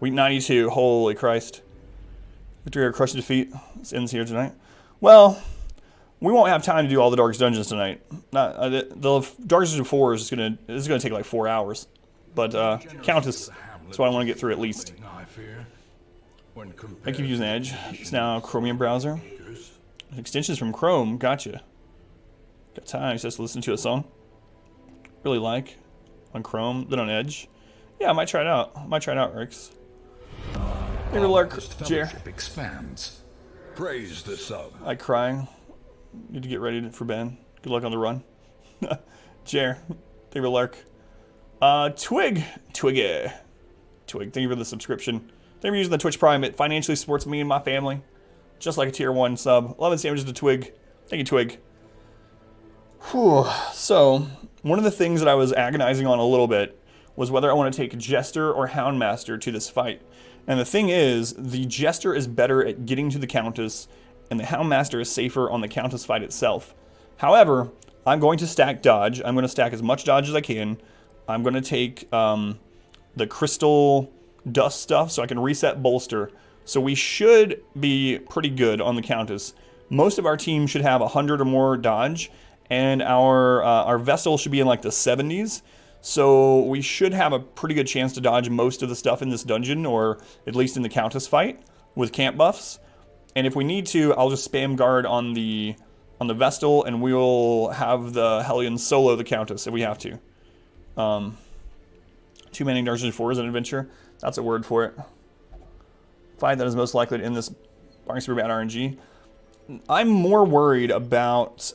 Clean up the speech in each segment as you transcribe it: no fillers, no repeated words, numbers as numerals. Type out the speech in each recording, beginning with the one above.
Week 92. Holy Christ. Victory or crush defeat. This ends here tonight. Well, we won't have time to do all the Darkest Dungeons tonight. The Darkest Dungeon 4 is gonna take like 4 hours. But Countess, that's what I want to get through at least. I keep using Edge. It's now Chromium browser. Extensions from Chrome. Gotcha. Got time just to listen to a song. Really like on Chrome, then on Edge. Yeah, I might try it out. Rix. Maybe lurk. Jer. Expands. Praise the sub. I cry. Need to get ready for Ben. Good luck on the run. Jer. Thank you, lurk. Twig. Twig. Thank you for the subscription. Thank you for using the Twitch Prime. It financially supports me and my family. Just like a tier 1 sub. 11 sandwiches to Twig. Thank you, Twig. Whew. So, one of the things that I was agonizing on a little bit was whether I want to take Jester or Houndmaster to this fight. And the thing is, the Jester is better at getting to the Countess, and the Houndmaster is safer on the Countess fight itself. However, I'm going to stack dodge. I'm going to stack as much dodge as I can. I'm going to take the crystal dust stuff so I can reset bolster. So we should be pretty good on the Countess. Most of our team should have 100 or more dodge, and our vessel should be in like the 70s. So we should have a pretty good chance to dodge most of the stuff in this dungeon, or at least in the Countess fight with camp buffs. And if we need to, I'll just spam guard on the Vestal, and we'll have the Hellions solo the Countess if we have to. 2 manning Dungeon 4 is an adventure. That's a word for it. Fight that is most likely to end this barring super bad RNG. I'm more worried about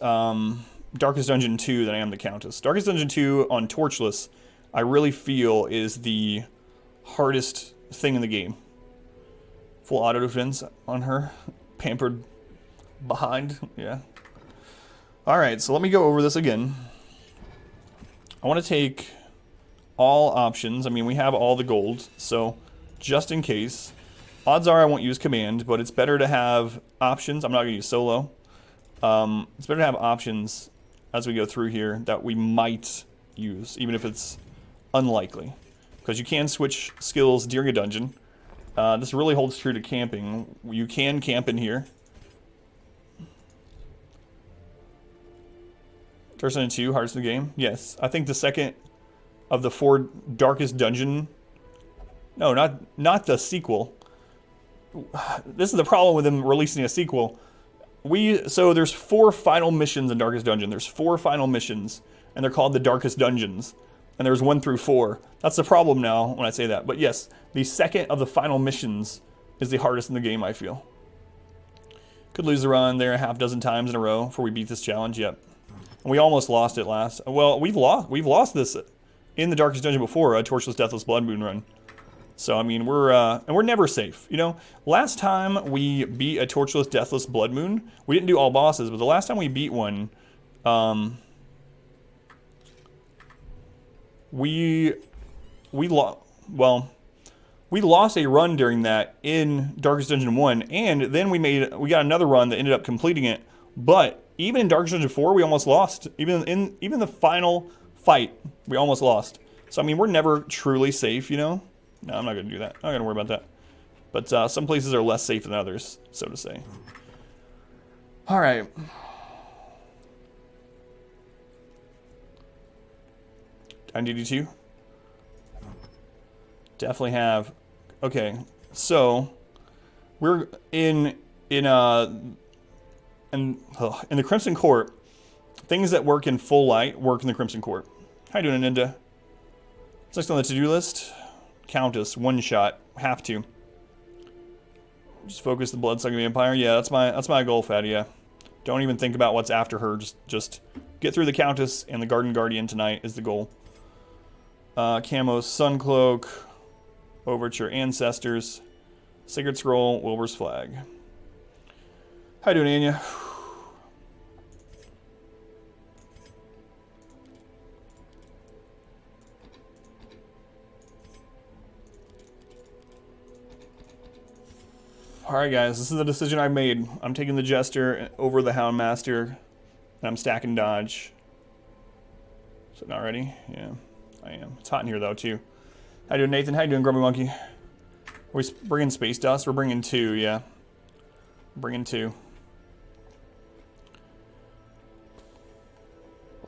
Darkest Dungeon 2 than I am the Countess. Darkest Dungeon 2 on Torchless, I really feel is the hardest thing in the game. Full auto defense on her. Pampered behind. Yeah. Alright, so let me go over this again. I want to take all options. I mean, we have all the gold, so just in case. Odds are I won't use command, but it's better to have options. I'm not going to use solo. It's better to have options as we go through here that we might use, even if it's unlikely. Because you can switch skills during a dungeon. This really holds true to camping. You can camp in here. Darkest Dungeon 2, hardest in the game? Yes. I think the second of the 4 Darkest Dungeon... No, not the sequel. This is the problem with them releasing a sequel. So there's 4 final missions in Darkest Dungeon. There's 4 final missions, and they're called the Darkest Dungeons. And there's 1 through 4. That's the problem now when I say that. But yes, the second of the final missions is the hardest in the game, I feel. Could lose the run there a half dozen times in a row before we beat this challenge. Yep. And we almost lost it last. Well, we've lost this in the Darkest Dungeon before, a Torchless, Deathless, BLOODMOON run. So I mean, we're never safe. You know, last time we beat a Torchless, Deathless, BLOODMOON, we didn't do all bosses, but the last time we beat one, we lost a run during that in Darkest Dungeon 1, and then we got another run that ended up completing it. But even in Darkest Dungeon 4, we almost lost. Even the final fight, we almost lost. So I mean, we're never truly safe, you know. No, I'm not going to do that. I'm not going to worry about that. But some places are less safe than others, so to say. All right. Down DD2. Definitely have. Okay, so we're in the Crimson Court. Things that work in full light work in the Crimson Court. How you doing, Ninja? What's next on the to-do list? Countess, 1 shot. Have to. Just focus the blood-sucking vampire. Yeah, that's my goal, Fatty. Yeah. Don't even think about what's after her. Just get through the Countess and the Garden Guardian tonight is the goal. Camo, Suncloak, Overture, Ancestors, Sacred Scroll, Wilbur's Flag. How you doing, Anya? Alright guys, this is the decision I made. I'm taking the Jester over the Houndmaster, and I'm stacking dodge. So not ready? Yeah, I am. It's hot in here though too. How you doing, Nathan? How you doing, Grumpy Monkey? Are we bringing space dust? We're bringing 2, yeah. Bringing 2.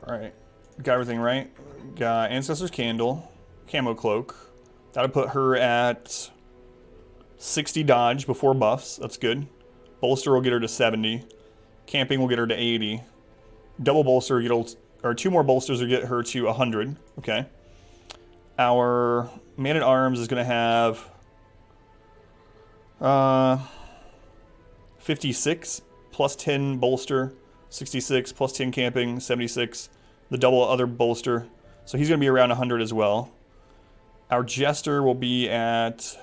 Alright. Got everything right. Got Ancestor's Candle. Camo Cloak. That'll put her at 60 dodge before buffs. That's good. Bolster will get her to 70. Camping will get her to 80. Double bolster will get her, or 2 more bolsters will get her to 100. Okay. Our Man at Arms is going to have 56 plus 10 bolster, 66 plus 10 camping, 76. The double other bolster. So he's going to be around 100 as well. Our Jester will be at...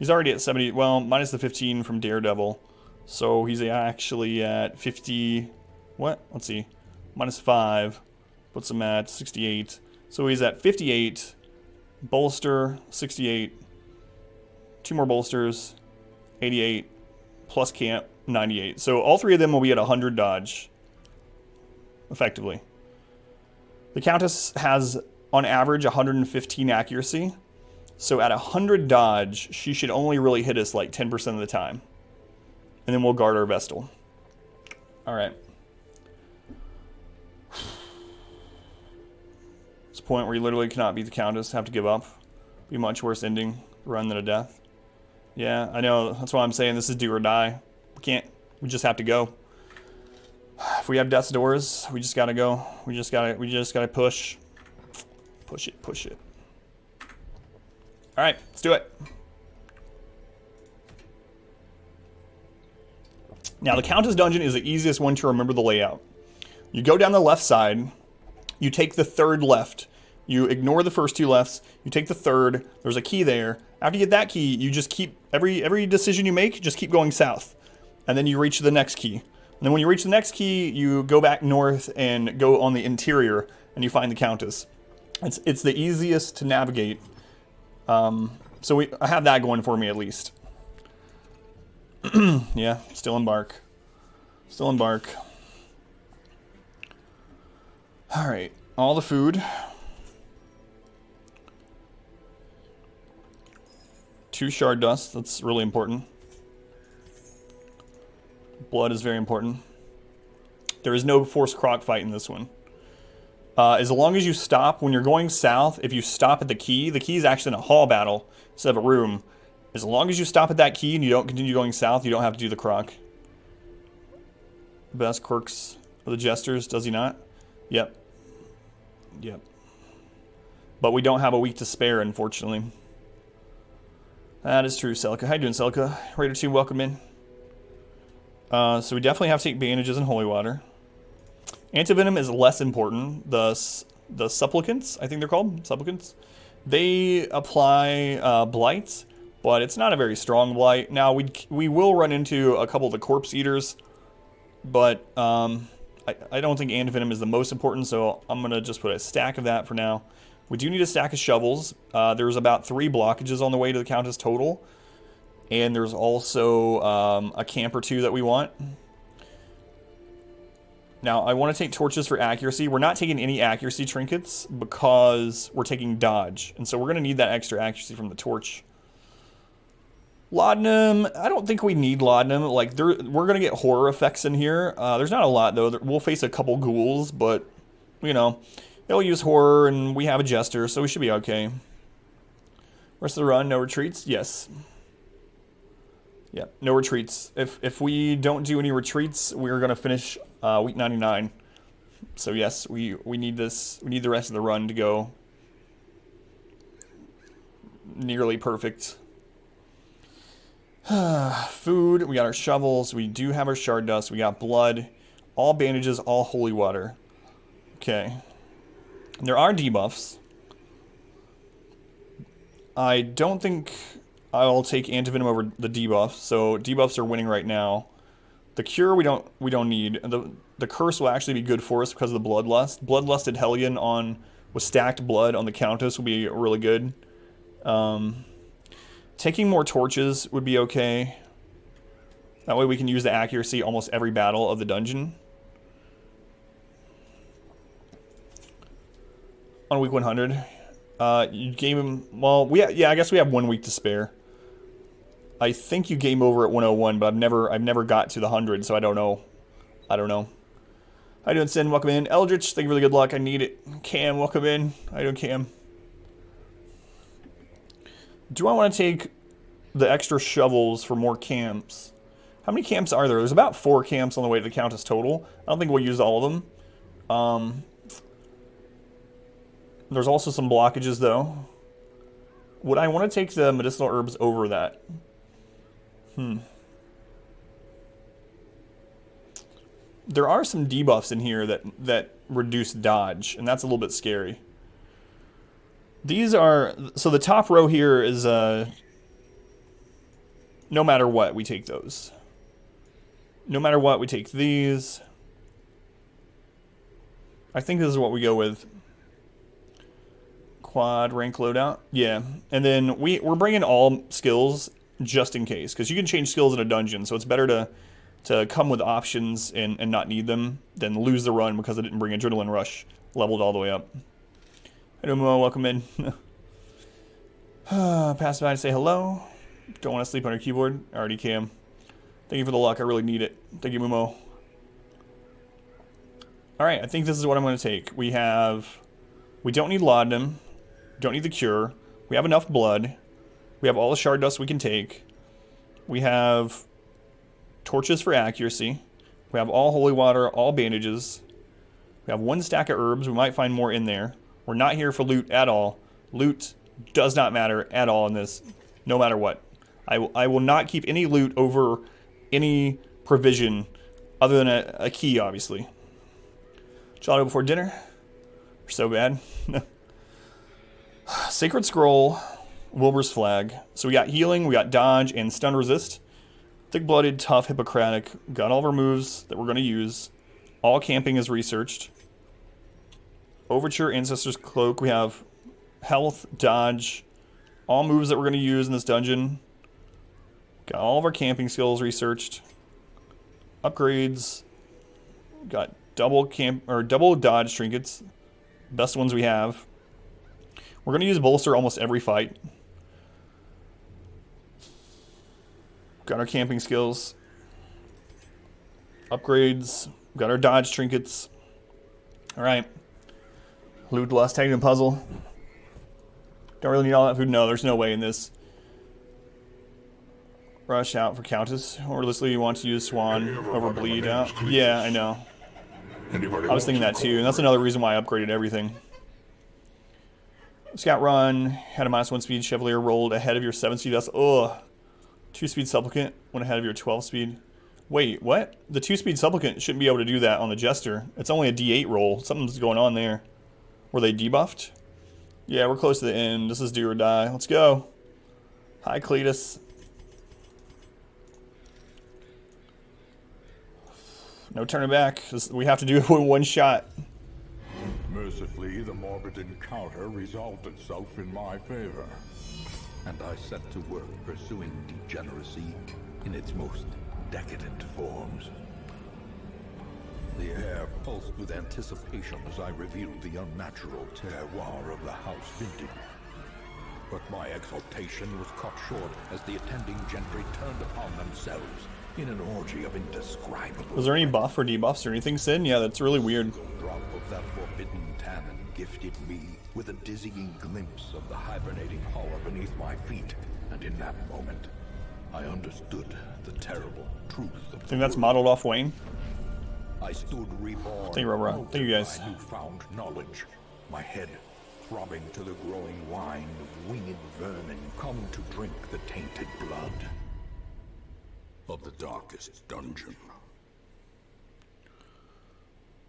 He's already at 70. Well, minus the 15 from Daredevil. So he's actually at 50... What? Let's see. Minus 5. Puts him at 68. So he's at 58. Bolster, 68. 2 more bolsters, 88. Plus camp, 98. So all 3 of them will be at 100 dodge. Effectively. The Countess has, on average, 115 accuracy. So at 100 dodge, she should only really hit us like 10% of the time. And then we'll guard our Vestal. Alright. It's a point where you literally cannot beat the Countess, have to give up. Be a much worse ending run than a death. Yeah, I know. That's why I'm saying this is do or die. We can't. We just have to go. If we have Death's Doors, we just gotta go. We just gotta push. Push it, push it. Alright, let's do it. Now, the Countess Dungeon is the easiest one to remember the layout. You go down the left side, you take the 3rd left. You ignore the first 2 lefts, you take the 3rd, there's a key there. After you get that key, you just keep, every decision you make, just keep going south. And then you reach the next key. And then when you reach the next key, you go back north and go on the interior, and you find the Countess. It's the easiest to navigate. So I have that going for me at least. Yeah, still embark. Still embark. Alright, all the food. 2 shard dust, that's really important. Blood is very important. There is no forced croc fight in this one. As long as you stop, when you're going south, if you stop at the key is actually in a hall battle instead of a room. As long as you stop at that key and you don't continue going south, you don't have to do the croc. Best quirks of the Jesters, does he not? Yep. Yep. But we don't have a week to spare, unfortunately. That is true, Celica. How you doing, Celica? Raider 2, welcome in. So we definitely have to take bandages and holy water. Antivenom is less important. The supplicants, I think they're called, supplicants. They apply blight, but it's not a very strong blight. Now, we will run into a couple of the corpse eaters, but I don't think antivenom is the most important, so I'm going to just put a stack of that for now. We do need a stack of shovels. There's about 3 blockages on the way to the Countess total. And there's also a camp or 2 that we want. Now, I want to take torches for accuracy. We're not taking any accuracy trinkets because we're taking dodge. And so we're going to need that extra accuracy from the torch. Laudanum, I don't think we need laudanum. Like, we're going to get horror effects in here. There's not a lot, though. We'll face a couple ghouls, but, you know, they'll use horror, and we have a jester, so we should be okay. Rest of the run, no retreats? Yes. Yeah, no retreats. If we don't do any retreats, we're going to finish week 99. So, yes, we need this. We need the rest of the run to go nearly perfect. Food, we got our shovels, we do have our shard dust, we got blood, all bandages, all holy water. Okay. There are debuffs. I don't think I'll take antivenom over the debuff, so debuffs are winning right now. The cure we don't need. The curse will actually be good for us because of the bloodlust. Bloodlusted Hellion with stacked blood on the Countess will be really good. Taking more torches would be okay. That way we can use the accuracy almost every battle of the dungeon. On week 100. You game him. Well, yeah. I guess we have 1 week to spare. I think you game over at 101, but I've never got to the 100, so I don't know. How you doing, Sin? Welcome in. Eldritch, thank you for the good luck. I need it. Cam, welcome in. How you doing, Cam? Do I want to take the extra shovels for more camps? How many camps are there? There's about 4 camps on the way to the Countess total. I don't think we'll use all of them. There's also some blockages, though. Would I want to take the medicinal herbs over that? There are some debuffs in here that reduce dodge, and that's a little bit scary. These are... So the top row here is... no matter what, we take those. No matter what, we take these. I think this is what we go with. Quad rank loadout. Yeah. And then we're bringing all skills just in case, because you can change skills in a dungeon, so it's better to come with options and not need them than lose the run because I didn't bring Adrenaline Rush leveled all the way up. Hello, Mo, welcome in. Pass by to say hello. Don't want to sleep on your keyboard. I already can. Thank you for the luck. I really need it. Thank you, Mumo. Alright, I think this is what I'm going to take. We don't need Laudanum. Don't need the Cure. We have enough blood. We have all the shard dust we can take. We have torches for accuracy. We have all holy water, all bandages. We have 1 stack of herbs. We might find more in there. We're not here for loot at all. Loot does not matter at all in this, no matter what. I will not keep any loot over any provision other than a key, obviously. Gelato before dinner. We're so bad. Sacred Scroll, Wilbur's Flag. So we got healing, we got dodge, and stun resist. Thick-blooded, tough, Hippocratic. Got all of our moves that we're going to use. All camping is researched. Overture, Ancestor's Cloak. We have health, dodge. All moves that we're going to use in this dungeon. Got all of our camping skills researched. Upgrades. Got double dodge trinkets. Best ones we have. We're going to use bolster almost every fight. Got our camping skills. Upgrades. Got our dodge trinkets. Alright. Loot Lust, Tag and Puzzle. Don't really need all that food. No, there's no way in this. Rush out for Countess. Or literally you want to use Swan over Bleed out. Yeah, I know. I was thinking that too, and that's another reason why I upgraded everything. Scout Run, had a -1 speed. Chevalier rolled ahead of your 7 speed. That's, ugh. 2 speed Supplicant went ahead of your 12 speed. Wait, what? The 2 speed Supplicant shouldn't be able to do that on the Jester. It's only a D8 roll. Something's going on there. Were they debuffed? Yeah, we're close to the end. This is do or die. Let's go. Hi, Cletus. No turning back. We have to do it with 1 shot. Mercifully, the morbid encounter resolved itself in my favor, and I set to work pursuing degeneracy in its most decadent forms. The air pulsed with anticipation as I revealed the unnatural terroir of the House Vintage. But my exultation was cut short as the attending gentry turned upon themselves in an orgy of indescribable... Was there any buff or debuffs or anything, Sin? Yeah, that's really weird. A drop of that forbidden tannin gifted me with a dizzying glimpse of the hibernating horror beneath my feet, and in that moment, I understood the terrible truth of I think that's modeled off Wayne. I stood reborn. Thank you, Rob. Thank you, guys. My newfound knowledge, my head throbbing to the growing wine of winged vermin come to drink the tainted blood of the darkest dungeon.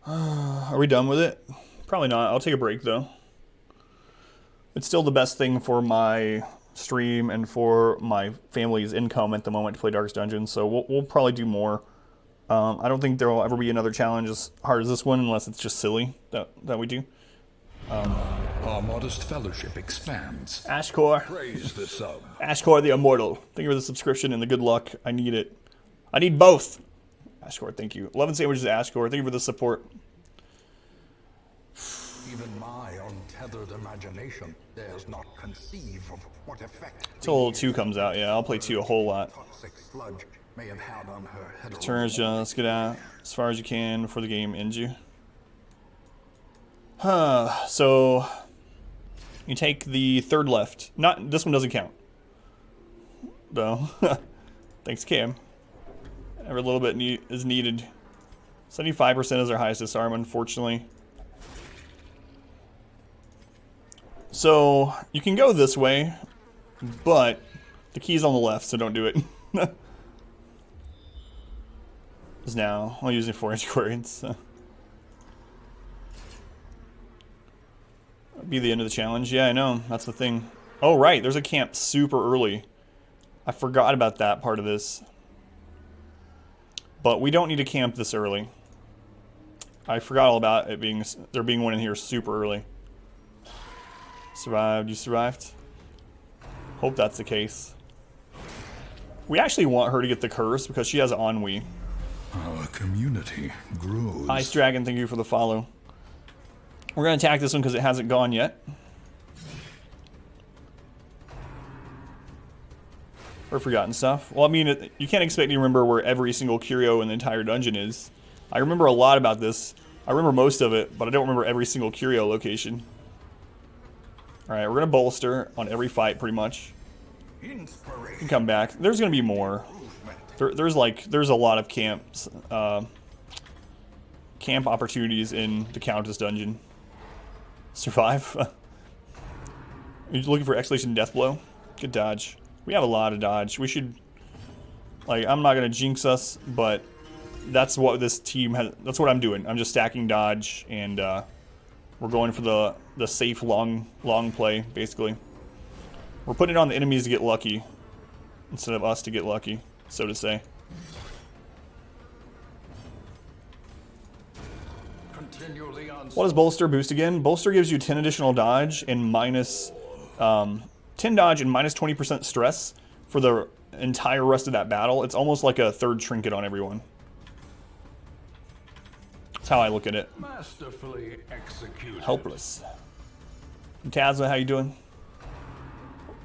Are we done with it? Probably not. I'll take a break, though. It's still the best thing for my stream and for my family's income at the moment to play Darkest Dungeon, so we'll probably do more. I don't think there will ever be another challenge as hard as this one, unless it's just silly that we do. Our modest fellowship expands. Ashcore. Praise the sub. Ashcore the Immortal. Thank you for the subscription and the good luck. I need it. I need both. Ashcore, thank you. 11 sandwiches, Ashcore. Thank you for the support. Even my untethered imagination dares not conceive of what effect Until 2 comes out, yeah, I'll play 2 a whole lot. toxic sludge may have had on her Turns, just get out as far as you can before the game ends you. So you take the 3rd left. Not this one doesn't count, though. Thanks, Cam. Every little bit is needed. 75% is our highest disarm, unfortunately. So you can go this way, but the key's on the left, so don't do it. Because now I'll use it for antiquarians. Be the end of the challenge. Yeah, I know. That's the thing. Oh, right. There's a camp super early. I forgot about that part of this. But we don't need to camp this early. I forgot all about it being there being one in here super early. Survived. You survived? Hope that's the case. We actually want her to get the curse because she has ennui. Our community grows. Ice Dragon, thank you for the follow. We're going to attack this one because it hasn't gone yet. Or forgotten stuff. Well, I mean, you can't expect me to remember where every single curio in the entire dungeon is. I remember a lot about this. I remember most of it, but I don't remember every single curio location. Alright, we're going to bolster on every fight, pretty much. You can come back. There's going to be more. There's a lot of camps. Camp opportunities in the Countess dungeon. Survive. Are you looking for Exhalation Deathblow? Good dodge. We have a lot of dodge. We should... Like, I'm not going to jinx us, but that's what this team has... That's what I'm doing. I'm just stacking dodge, and we're going for the safe long play, basically. We're putting it on the enemies to get lucky, instead of us to get lucky, so to say. What does Bolster boost again? Bolster gives you 10 additional dodge and minus... 10 dodge and minus 20% stress for the entire rest of that battle. It's almost like a 3rd trinket on everyone. That's how I look at it. Masterfully executed. Helpless. Tazza, how you doing?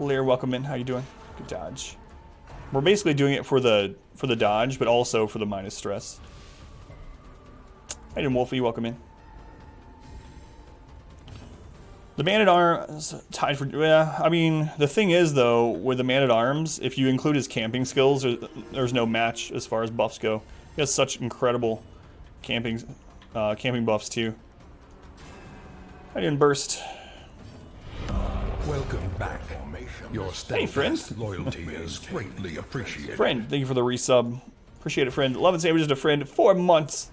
Lear, welcome in. How you doing? Good dodge. We're basically doing it for the dodge, but also for the minus stress. How you doing, Wolfie? Welcome in. The Man-at-Arms tied for... Yeah, I mean, the thing is, though, with the Man-at-Arms, if you include his camping skills, there's no match as far as buffs go. He has such incredible camping buffs, too. How you doing, Burst? Welcome back. Your hey, friend. Loyalty is greatly appreciated. Friend, thank you for the resub. Appreciate it, friend. Love and Sandwich is a friend. 4 months.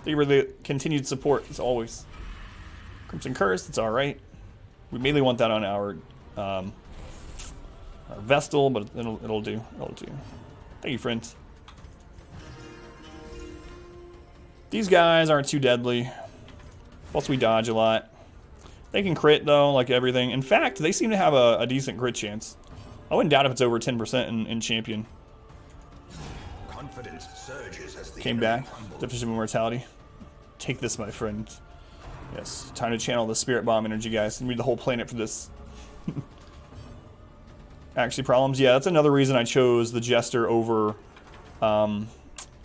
Thank you for the continued support, as always. Crimson Curse, it's alright. We mainly want that on our Vestal, but it'll do. It'll do. Thank you, friends. These guys aren't too deadly. Plus, we dodge a lot. They can crit, though, like everything. In fact, they seem to have a decent crit chance. I wouldn't doubt if it's over 10% in Champion. Confidence surges as the Came back. Definition of Immortality. Take this, my friend. Yes, time to channel the Spirit Bomb energy, guys. We need the whole planet for this. Actually, problems? Yeah, that's another reason I chose the Jester over the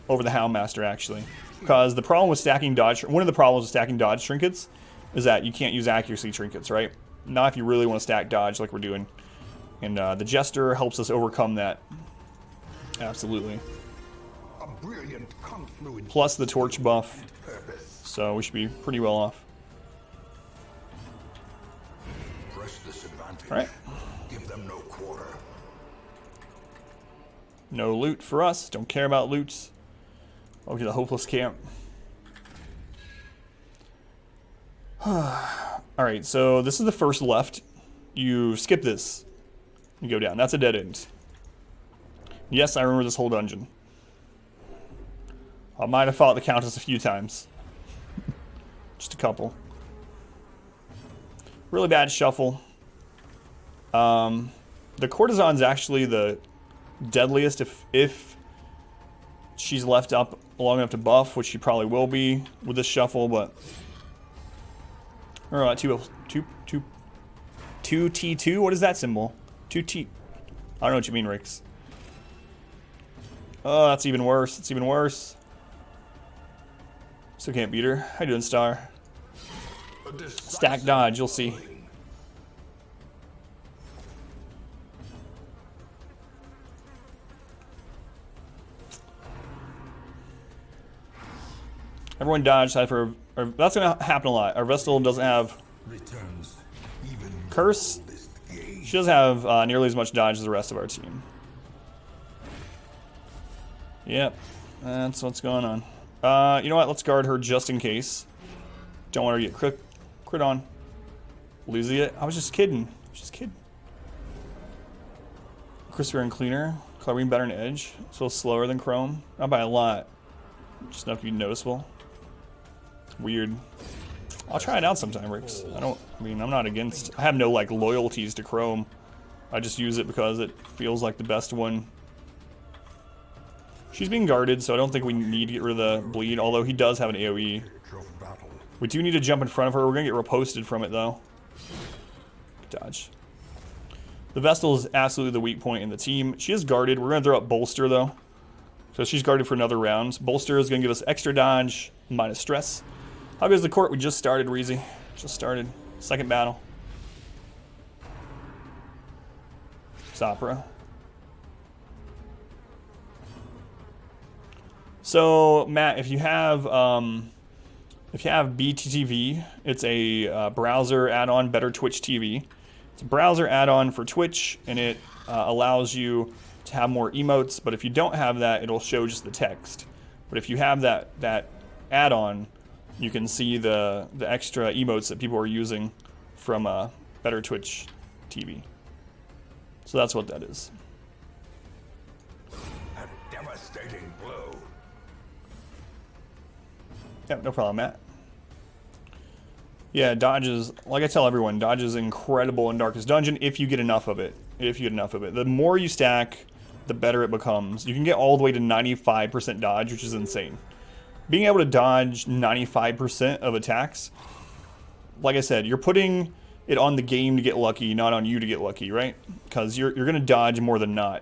Houndmaster, actually. Because the problem with stacking dodge... One of the problems with stacking dodge trinkets is that you can't use accuracy trinkets, right? Not if you really want to stack dodge like we're doing. And the Jester helps us overcome that. Absolutely. A brilliant confluence. Plus the torch buff. So we should be pretty well off. All right. Give them no quarter. No loot for us. Don't care about loot. Okay, the hopeless camp. Alright, so this is the first left. You skip this. You go down. That's a dead end. Yes, I remember this whole dungeon. I might have fought the Countess a few times. Just a couple. Really bad shuffle. The Courtesan's actually the deadliest if she's left up long enough to buff, which she probably will be with this shuffle, but... Or 2 2T2? What is that symbol? 2T. I don't know what you mean, Rix. Oh, that's even worse. It's even worse. Still can't beat her. How you doing, Star? Stack dodge, you'll see. Everyone dodge. That's going to happen a lot. Our Vestal doesn't have Curse. She doesn't have nearly as much dodge as the rest of our team. Yep, that's what's going on. You know what? Let's guard her just in case. Don't want her to get crit on. Lose it. I was just kidding. Crisper and cleaner. Chlorine better than Edge. It's a little slower than Chrome. Not by a lot. Just enough to be noticeable. Weird. I'll try it out sometime, Rix. I'm not against. I have no like loyalties to Chrome. I just use it because it feels like the best one. She's being guarded, so I don't think we need to get rid of the bleed, although he does have an AoE. We do need to jump in front of her. We're going to get riposted from it, though. Dodge. The Vestal is absolutely the weak point in the team. She is guarded. We're going to throw up Bolster, though. So she's guarded for another round. Bolster is going to give us extra dodge, minus stress. How goes the court? We just started, Reezy. Just started. Second battle. Sopra. So, Matt, if you have BTTV, it's a browser add-on, Better Twitch TV. It's a browser add-on for Twitch, and it allows you to have more emotes. But if you don't have that, it'll show just the text. But if you have that add-on, you can see the extra emotes that people are using from Better Twitch TV. So that's what that is. A devastating blow. Yep, no problem, Matt. Yeah, dodge is, like I tell everyone, dodge is incredible in Darkest Dungeon if you get enough of it. The more you stack, the better it becomes. You can get all the way to 95% dodge, which is insane. Being able to dodge 95% of attacks, like I said, you're putting it on the game to get lucky, not on you to get lucky, right? Because you're going to dodge more than not.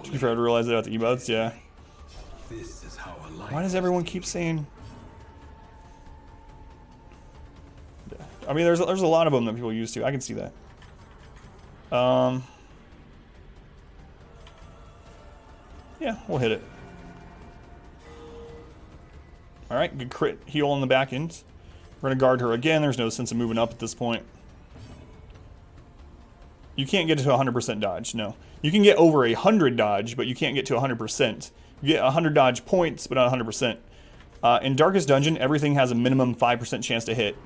Did you fail to realize that about the emotes? Yeah. This is how I like. Why does everyone keep saying... I mean, there's a lot of them that people use too. I can see that. Yeah, we'll hit it. Alright, good crit heal on the back end. We're going to guard her again. There's no sense of moving up at this point. You can't get to 100% dodge, no. You can get over 100 dodge, but you can't get to 100%. You get 100 dodge points, but not 100%. In Darkest Dungeon, everything has a minimum 5% chance to hit.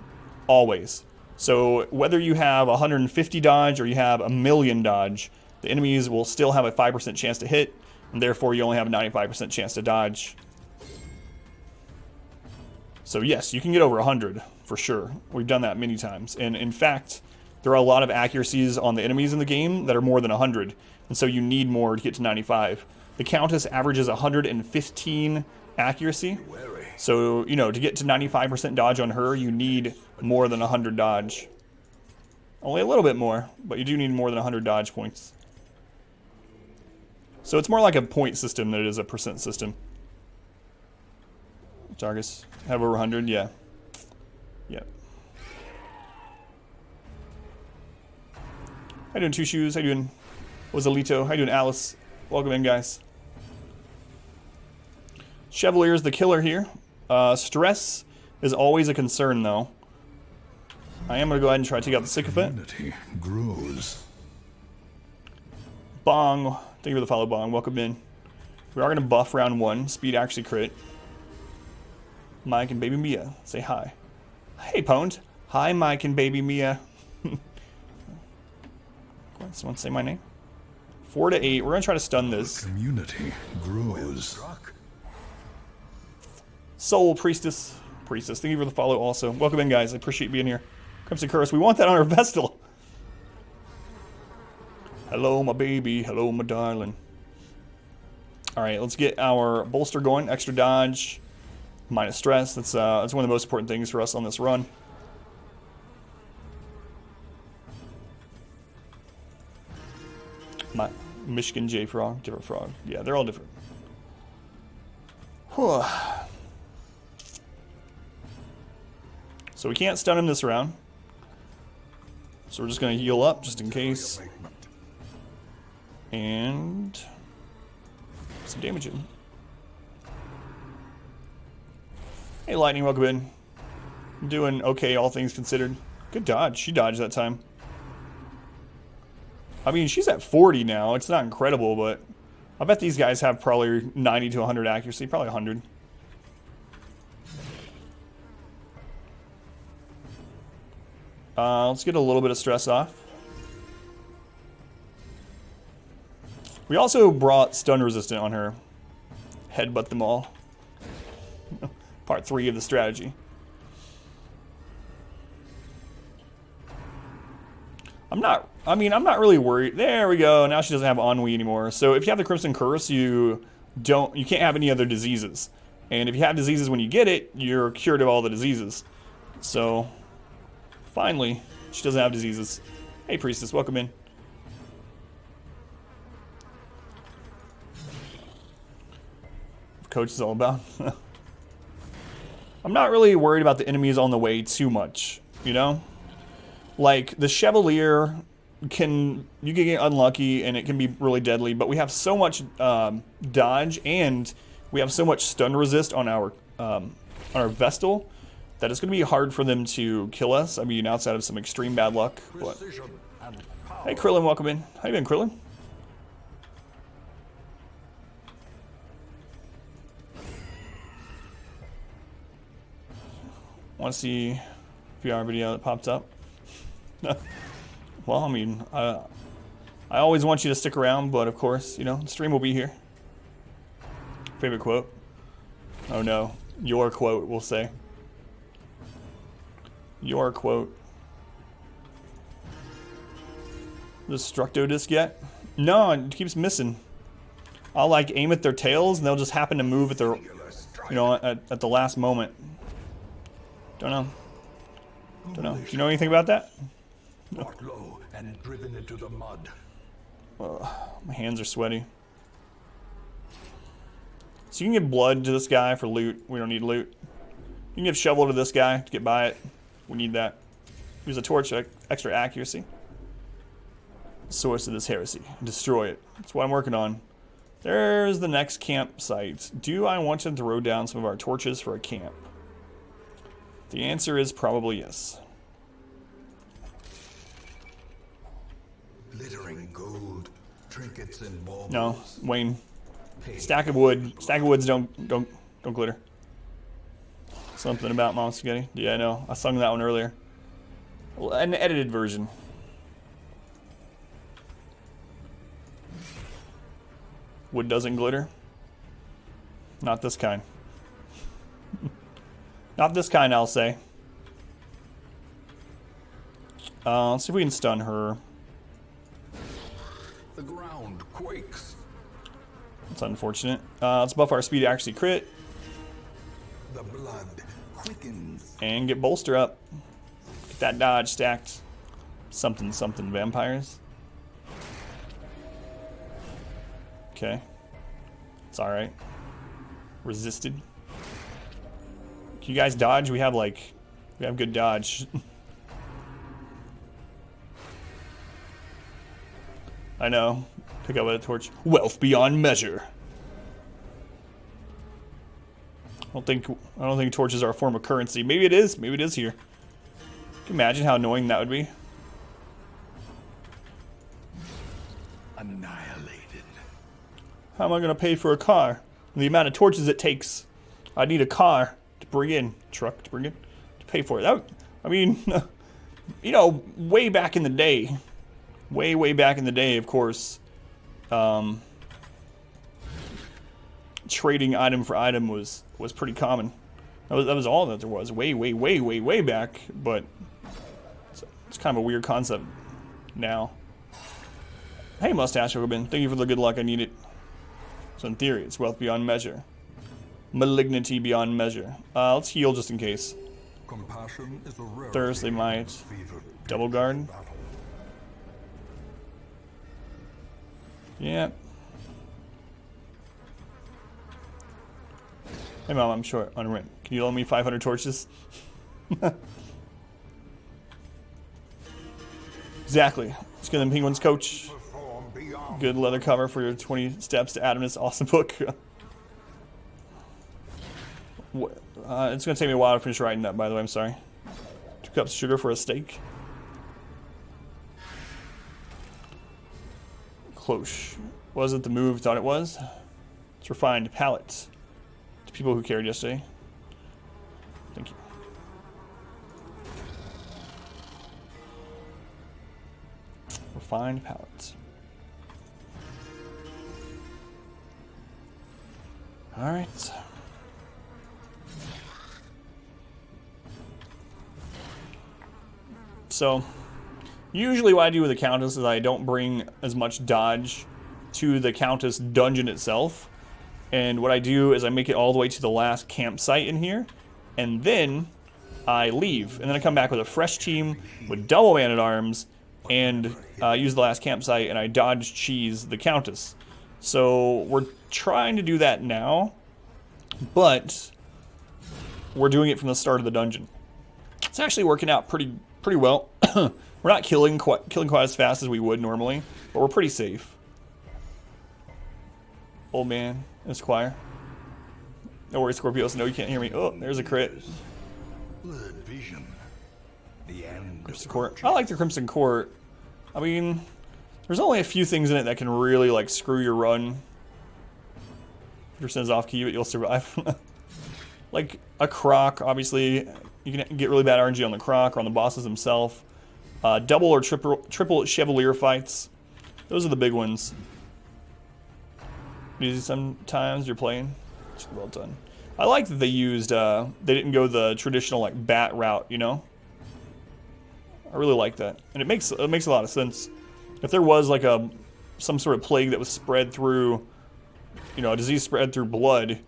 Always. So whether you have 150 dodge or you have 1,000,000 dodge, the enemies will still have a 5% chance to hit, and therefore you only have a 95% chance to dodge. So yes, you can get over 100, for sure. We've done that many times. And in fact, there are a lot of accuracies on the enemies in the game that are more than 100, and so you need more to get to 95. The Countess averages 115 accuracy. So, you know, to get to 95% dodge on her, you need more than 100 dodge. Only a little bit more, but you do need more than 100 dodge points. So it's more like a point system than it is a percent system. Targus, have over 100? Yeah. Yep. How you doing, Two Shoes? How you doing, Ozalito? How you doing, Alice? Welcome in, guys. Chevalier's the killer here. Stress is always a concern, though. I am going to go ahead and try to take out the Sycophant. Grows. Bong. Thank you for the follow, Bong. Welcome in. We are going to buff round 1. Speed actually crit. Mike and Baby Mia. Say hi. Hey, Pwned. Hi, Mike and Baby Mia. Someone say my name? 4 to 8. We're going to try to stun this. Community grows. Soul Priestess. Thank you for the follow also. Welcome in, guys. I appreciate being here. Crimson Curse. We want that on our Vestal. Hello, my baby. Hello, my darling. Alright, let's get our bolster going. Extra dodge. Minus stress. That's one of the most important things for us on this run. My Michigan J frog, different frog. Yeah, they're all different. Whew. So we can't stun him this round. So we're just gonna heal up just in case. And some damage in. Hey Lightning, welcome in. I'm doing okay, all things considered. Good dodge. She dodged that time. I mean, she's at 40 now. It's not incredible, but I bet these guys have probably 90 to 100 accuracy. Probably 100. Let's get a little bit of stress off. We also brought stun resistant on her. Headbutt them all. Part 3 of the strategy. I'm not really worried. There we go. Now she doesn't have ennui anymore. So if you have the Crimson Curse, you can't have any other diseases. And if you have diseases when you get it, you're cured of all the diseases. So finally, she doesn't have diseases. Hey Priestess, welcome in. Coach is all about. I'm not really worried about the enemies on the way too much, you know? Like, the Chevalier you can get unlucky and it can be really deadly, but we have so much dodge and we have so much stun resist on our Vestal that it's going to be hard for them to kill us. I mean, outside of some extreme bad luck. But... Hey, Krillin, welcome in. How you been, Krillin? Want to see VR video that popped up? Well, I mean, I always want you to stick around, but of course, you know, the stream will be here. Favorite quote? Oh no, your quote, we'll say. Your quote. The Structo disc yet? No, it keeps missing. I'll like aim at their tails and they'll just happen to move at their, you know, at the last moment. Don't know. Don't know. Do you know anything about that? No. Low and driven into the mud. My hands are sweaty. So you can give blood to this guy for loot. We don't need loot. You can give shovel to this guy to get by it. We need that. Use a torch, extra accuracy. Source of this heresy. Destroy it. That's what I'm working on. There's the next campsite. Do I want to throw down some of our torches for a camp? The answer is probably yes. Glittering gold, trinkets and baubles. No, Wayne. Stack of wood. Stack of woods don't glitter. Something about Mom Spaghetti. Yeah, I know. I sung that one earlier. An edited version. Wood doesn't glitter. Not this kind. Not this kind, I'll say. Let's see if we can stun her. The ground quakes. That's unfortunate. Let's buff our speed accuracy crit. The blood quickens. And get bolster up. Get that dodge stacked. Something vampires. Okay. It's alright. Resisted. Can you guys dodge? We have good dodge. I know. Pick up a torch. Wealth beyond measure. I don't think torches are a form of currency. Maybe it is. Maybe it is here. Can you imagine how annoying that would be? Annihilated. How am I gonna pay for a car? The amount of torches it takes. I need a car to bring in. Truck to bring in. To pay for it. I mean, you know, way back in the day. Way back in the day, of course. Trading item for item was pretty common. That was all that there was. Way back. But it's kind of a weird concept now. Hey, Mustache Robin. Thank you for the good luck. I need it. So in theory, it's wealth beyond measure. Malignity beyond measure. Let's heal just in case. Compassion is a rarity. Thirst, they might. Double guard. Yeah. Hey Mom, I'm short on rent. Can you loan me 500 torches? Exactly. Let's get them penguins, coach. Good leather cover for your 20 steps to Adamness. Awesome book. It's going to take me a while to finish writing that, by the way. I'm sorry. 2 cups of sugar for a steak. Cloche. Was it the move thought it was? It's refined palate. To people who cared yesterday. Thank you. Refined palate. Alright. So, usually what I do with the Countess is I don't bring as much dodge to the Countess dungeon itself. And what I do is I make it all the way to the last campsite in here. And then I leave. And then I come back with a fresh team with double man-at-arms and use the last campsite, and I dodge cheese the Countess. So we're trying to do that now, but we're doing it from the start of the dungeon. It's actually working out pretty well. We're not killing quite as fast as we would normally, but we're pretty safe. Old man, Esquire. No worries, Scorpios. No, you can't hear me. Oh, there's a crit. Blood vision. The end. Crimson Court. I like the Crimson Court. I mean, there's only a few things in it that can really like screw your run. If your off key, but you'll survive. Like a Croc, obviously, you can get really bad RNG on the Croc or on the bosses themselves. Double or triple Chevalier fights. Those are the big ones. Easy sometimes you're playing. It's well done. I like that they used, they didn't go the traditional like bat route, you know? I really like that. And it makes a lot of sense. If there was like some sort of plague that was spread through, you know, a disease spread through blood,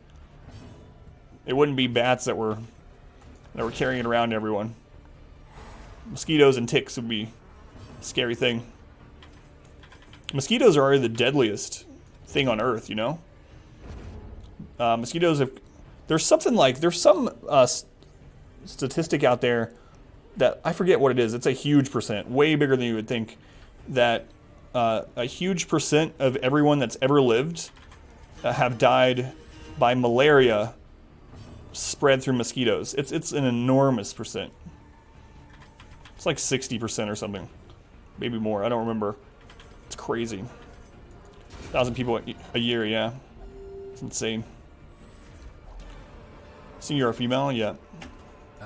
it wouldn't be bats that were carrying it around to everyone. Mosquitoes and ticks would be a scary thing. Mosquitoes are already the deadliest thing on Earth, you know? Mosquitoes have... There's some statistic out there that I forget what it is. It's a huge percent, way bigger than you would think, that a huge percent of everyone that's ever lived have died by malaria spread through mosquitoes. It's an enormous percent. It's like 60% or something, maybe more. I don't remember. It's crazy. 1,000 people a year, yeah. It's insane. So you're a female, yeah.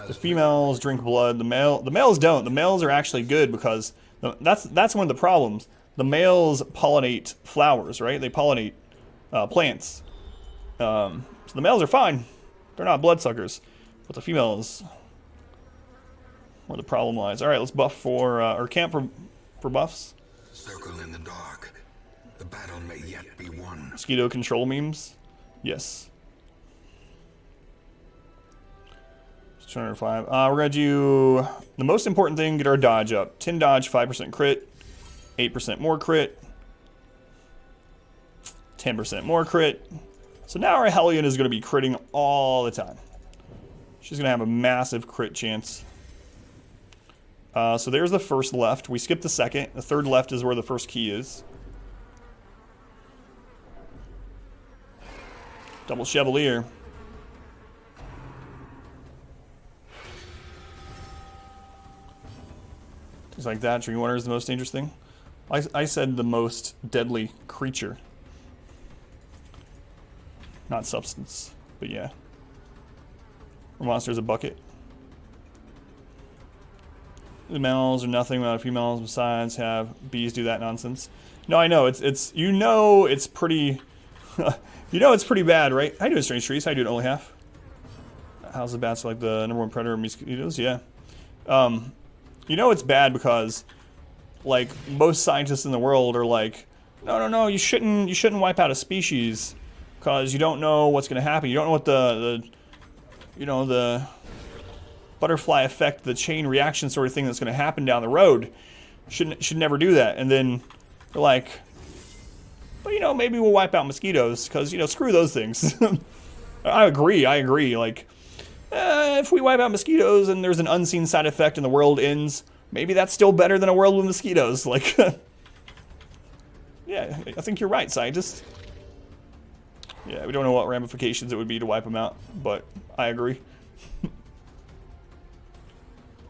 The females drink blood. The males don't. The males are actually good because that's one of the problems. The males pollinate flowers, right? They pollinate plants. So the males are fine. They're not bloodsuckers, but the females, where the problem lies. All right, let's buff for or camp for buffs. Circle in the dark. The battle may yet be won. Mosquito control memes, yes. 205. We're gonna do the most important thing. Get our dodge up. 10 dodge, 5% crit, 8% more crit, 10% more crit. So now our Hellion is gonna be critting all the time. She's gonna have a massive crit chance. So there's the first left. We skipped the second. The third left is where the first key is. Double Chevalier. Things like that. Drinking water is the most dangerous thing. I said the most deadly creature. Not substance, but yeah. The monster's a bucket. The males are nothing without females besides have bees do that nonsense. No, I know it's you know it's pretty you know it's pretty bad, right? I do a Strange Trees. I do it only half. How's the bats like the #1 predator of mosquitoes? Yeah. You know it's bad because like most scientists in the world are like, no, you shouldn't wipe out a species because you don't know what's going to happen. You don't know what the butterfly effect, the chain reaction sort of thing that's going to happen down the road. Should never do that. And then they're like, But, you know, maybe we'll wipe out mosquitoes, because, you know, screw those things. I agree. Like, if we wipe out mosquitoes and there's an unseen side effect and the world ends, maybe that's still better than a world with mosquitoes. Like, yeah, I think you're right, scientist. Yeah, we don't know what ramifications it would be to wipe them out, but I agree.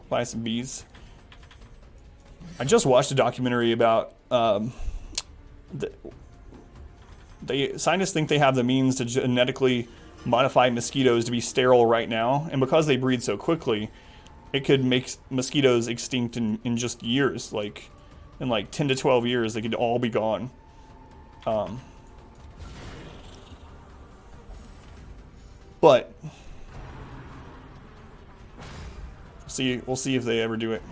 Buy some bees. I just watched a documentary about scientists think they have the means to genetically modify mosquitoes to be sterile right now, and because they breed so quickly, it could make mosquitoes extinct in just years. Like, in like 10 to 12 years, they could all be gone. But we'll see if they ever do it.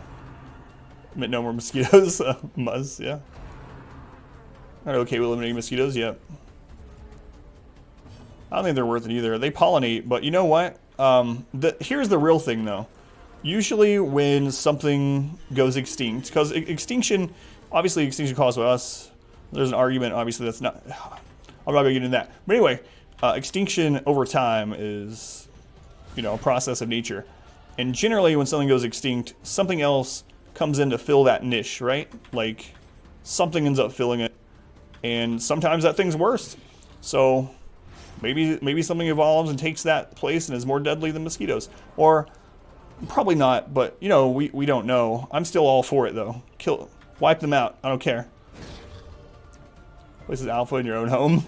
No more mosquitoes. Muzz, yeah. Are they okay with eliminating mosquitoes? Yep. I don't think they're worth it either. They pollinate, but you know what? Here's the real thing, though. Usually when something goes extinct, because extinction, obviously extinction caused by us, there's an argument, obviously that's not, I'm not going to get into that. But anyway, extinction over time is, you know, a process of nature. And generally when something goes extinct, something else comes in to fill that niche, right? Like, something ends up filling it. And sometimes that thing's worse. So maybe something evolves and takes that place and is more deadly than mosquitoes. Or probably not, but you know, we don't know. I'm still all for it though. Wipe them out. I don't care. Places alpha in your own home.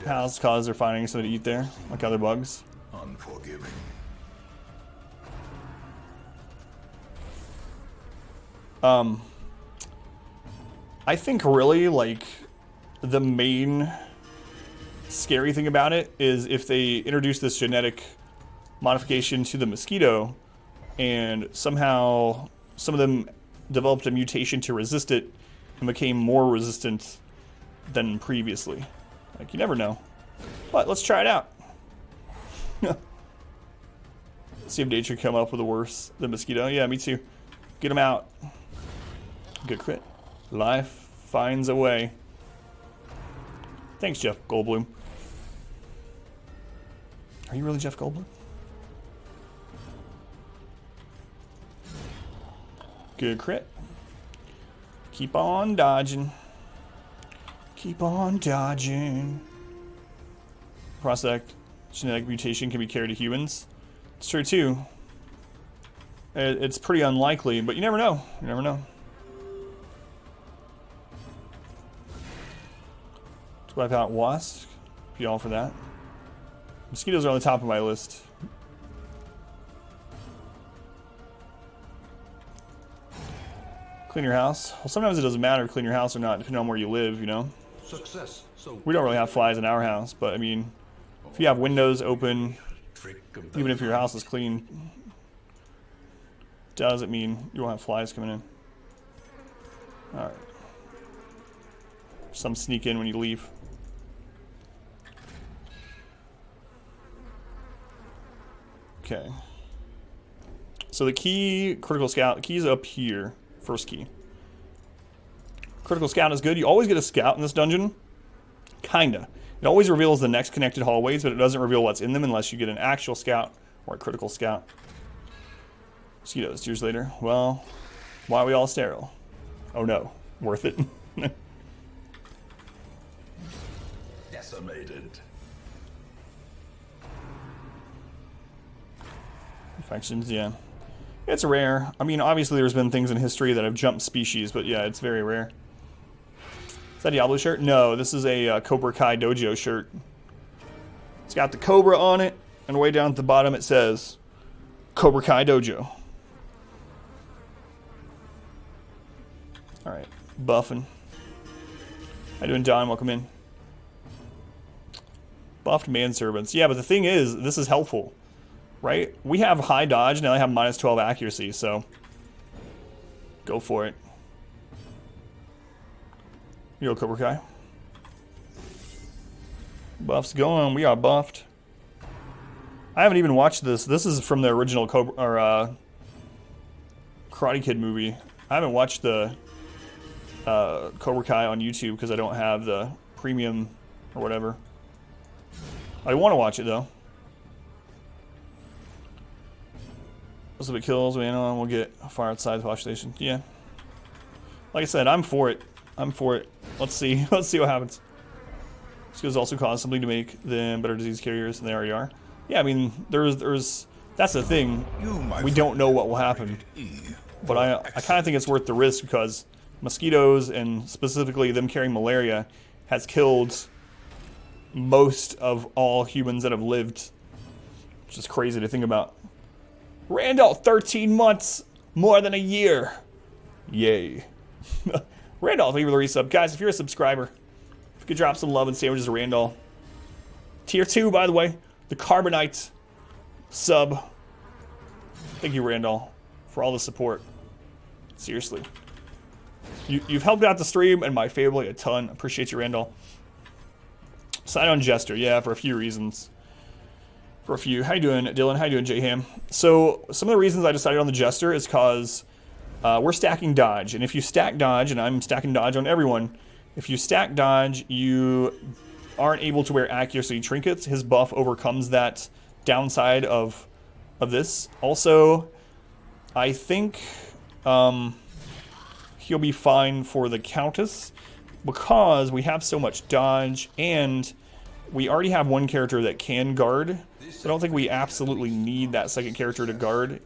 House cause they're finding something to eat there, like other bugs. Unforgiving. I think really, like, the main scary thing about it is if they introduce this genetic modification to the mosquito and somehow some of them developed a mutation to resist it and became more resistant than previously. Like, you never know. But let's try it out. See if nature come up with a worse than mosquito. Yeah, me too. Get them out. Good crit. Life finds a way. Thanks, Jeff Goldblum. Are you really Jeff Goldblum? Good crit. Keep on dodging. Keep on dodging. Prospect genetic mutation can be carried to humans. It's true too. It's pretty unlikely, but you never know. You never know. Let's wipe out wasp. Be all for that. Mosquitoes are on the top of my list. Clean your house. Well, sometimes it doesn't matter to clean your house or not, depending on where you live, you know? Success. So We don't really have flies in our house, but I mean, if you have windows open, even if your house is clean, doesn't mean you won't have flies coming in. Alright. Some sneak in when you leave. Okay. So the key, critical scout, the key is up here. First key. Critical scout is good. You always get a scout in this dungeon. Kinda. It always reveals the next connected hallways, but it doesn't reveal what's in them unless you get an actual scout or a critical scout. Mosquitoes, years later. Well, why are we all sterile? Oh no. Worth it. decimated. Infections, yeah. It's rare. I mean, obviously there's been things in history that have jumped species, but yeah, it's very rare. Is that a Diablo shirt? No, this is a Cobra Kai Dojo shirt. It's got the Cobra on it, and way down at the bottom it says Cobra Kai Dojo. Alright, buffing. How you doing, John? Welcome in. Buffed manservants. Yeah, but the thing is, this is helpful. Right? We have high dodge, now I have minus 12 accuracy, so go for it. You go, Cobra Kai. Buffs going, we are buffed. I haven't even watched this. This is from the original Karate Kid movie. I haven't watched the Cobra Kai on YouTube because I don't have the premium or whatever. I want to watch it though. If it kills, we'll get far outside the watch station. Yeah. Like I said, I'm for it. I'm for it. Let's see. Let's see what happens. Skills also cause something to make them better disease carriers than they already are. Yeah, I mean, there's that's the thing. We don't know what will happen. But I kind of think it's worth the risk because mosquitoes, and specifically them carrying malaria, has killed most of all humans that have lived. Which is crazy to think about. Randall, 13 months, more than a year. Yay. Randall, thank you for the resub. Guys, if you're a subscriber, if you could drop some love and sandwiches to Randall. Tier 2, by the way, the Carbonite sub. Thank you, Randall, for all the support. Seriously. You've helped out the stream and my family a ton. Appreciate you, Randall. Sign on Jester, yeah, for a few reasons. For a few. How you doing, Dylan? How you doing, J-Ham? So, some of the reasons I decided on the Jester is because we're stacking dodge. And if you stack dodge, and I'm stacking dodge on everyone, if you stack dodge, you aren't able to wear accuracy trinkets. His buff overcomes that downside of this. Also, I think he'll be fine for the Countess because we have so much dodge and we already have one character that can guard. So I don't think we absolutely need that second character to guard,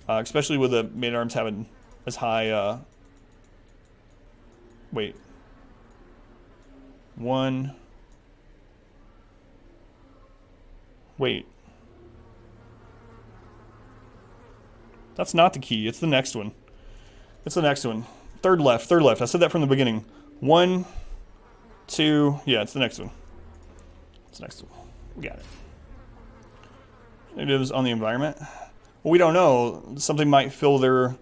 especially with the man-at-arms having as high, wait. Wait. That's not the key. It's the next one. It's the next one. Third left. Third left. I said that from the beginning. 1, 2. Yeah, it's the next one. It's the next one. We got it. Negatives on the environment. Well, we don't know. Something might fill their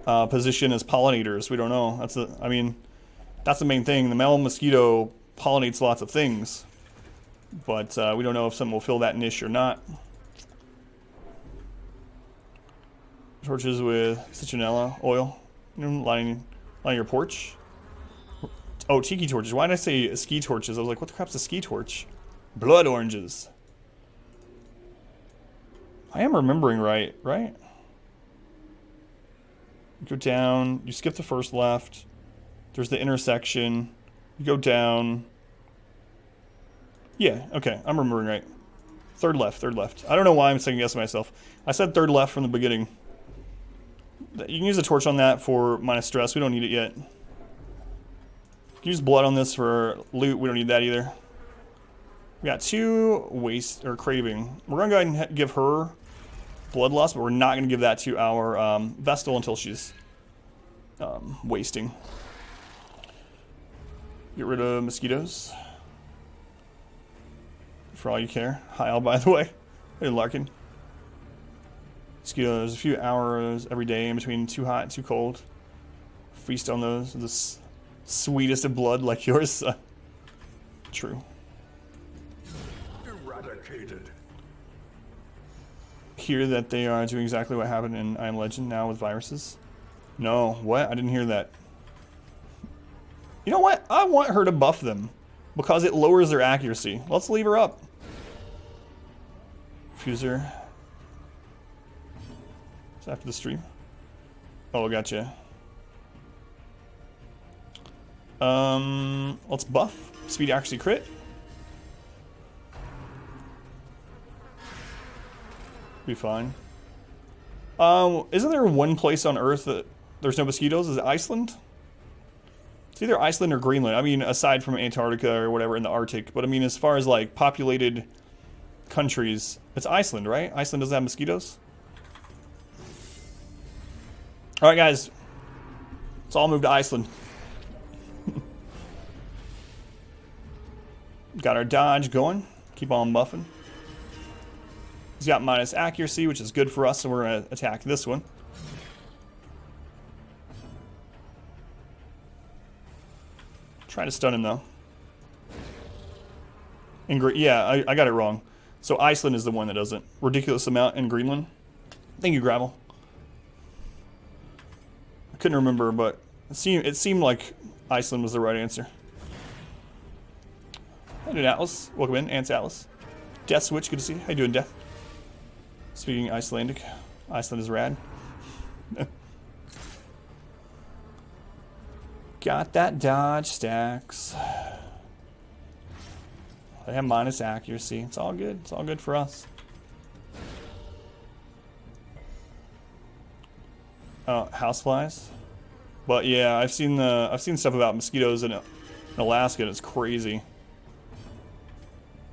position as pollinators. We don't know. That's the. I mean, that's the main thing. The male mosquito pollinates lots of things, but we don't know if something will fill that niche or not. Torches with citronella oil, lining your porch. Oh, tiki torches. Why did I say ski torches? I was like, what the crap's a ski torch? Blood oranges. I am remembering right? You go down, you skip the first left. There's the intersection. You go down. Yeah, okay, I'm remembering right. Third left. I don't know why I'm second guessing myself. I said third left from the beginning. You can use a torch on that for minus stress. We don't need it yet. You can use blood on this for loot. We don't need that either. We got 2 waste or craving. We're gonna go ahead and give her bloodlust, but we're not gonna give that to our Vestal until she's wasting. Get rid of mosquitoes. For all you care. Hi, Al, by the way. Hey, Larkin. Mosquitoes, a few hours every day in between too hot and too cold. Feast on those. The sweetest of blood like yours. True. Eradicated. Hear that they are doing exactly what happened in I Am Legend now with viruses. No, what? I didn't hear that. You know what? I want her to buff them because it lowers their accuracy. Let's leave her up. Fuser. Is that after the stream? Oh, gotcha. Let's buff. Speed, accuracy, crit. Be fine. Isn't there one place on Earth that there's no mosquitoes? Is it Iceland? It's either Iceland or Greenland. I mean, aside from Antarctica or whatever in the Arctic. But I mean, as far as like populated countries, it's Iceland, right? Iceland doesn't have mosquitoes. All right, guys. Let's all move to Iceland. Got our dodge going. Keep on buffing. He's got minus accuracy, which is good for us, so we're going to attack this one. Try to stun him, though. Yeah, I got it wrong. So Iceland is the one that doesn't. Ridiculous amount in Greenland. Thank you, Gravel. I couldn't remember, but it seemed like Iceland was the right answer. How you doing, Atlas? Welcome in, Ants Atlas. Death Switch, good to see you. How you doing, Death? Speaking Icelandic. Iceland is rad. Got that dodge stacks. They have minus accuracy. It's all good. It's all good for us. Houseflies. But yeah, I've seen stuff about mosquitoes in Alaska, and it's crazy.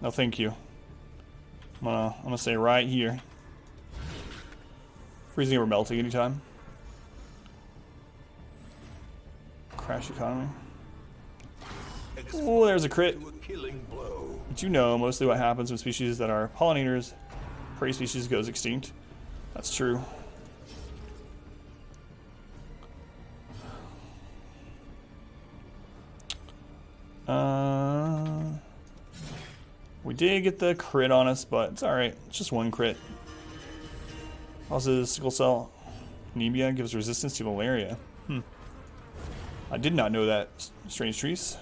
No, thank you. I'm gonna say right here. Freezing or melting anytime. Crash economy. Oh, there's a crit. But you know mostly what happens when species that are pollinators, prey species, goes extinct. That's true. We did get the crit on us, but it's alright. It's just one crit. Also, sickle cell anemia gives resistance to malaria. I did not know that. Strange trees.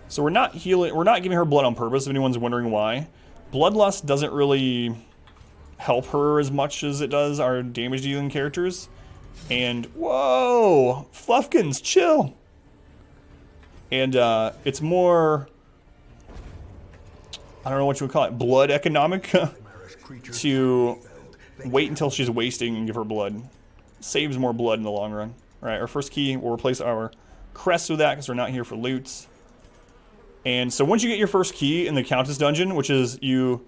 So we're not healing. We're not giving her blood on purpose. If anyone's wondering why, Bloodlust doesn't really help her as much as it does our damage dealing characters. And whoa, Fluffkins, chill. And it's more, I don't know what you would call it, blood economic to wait until she's wasting and give her blood. Saves more blood in the long run. All right, our first key, we'll replace our crest with that because we're not here for loots. And so once you get your first key in the Countess dungeon, which is you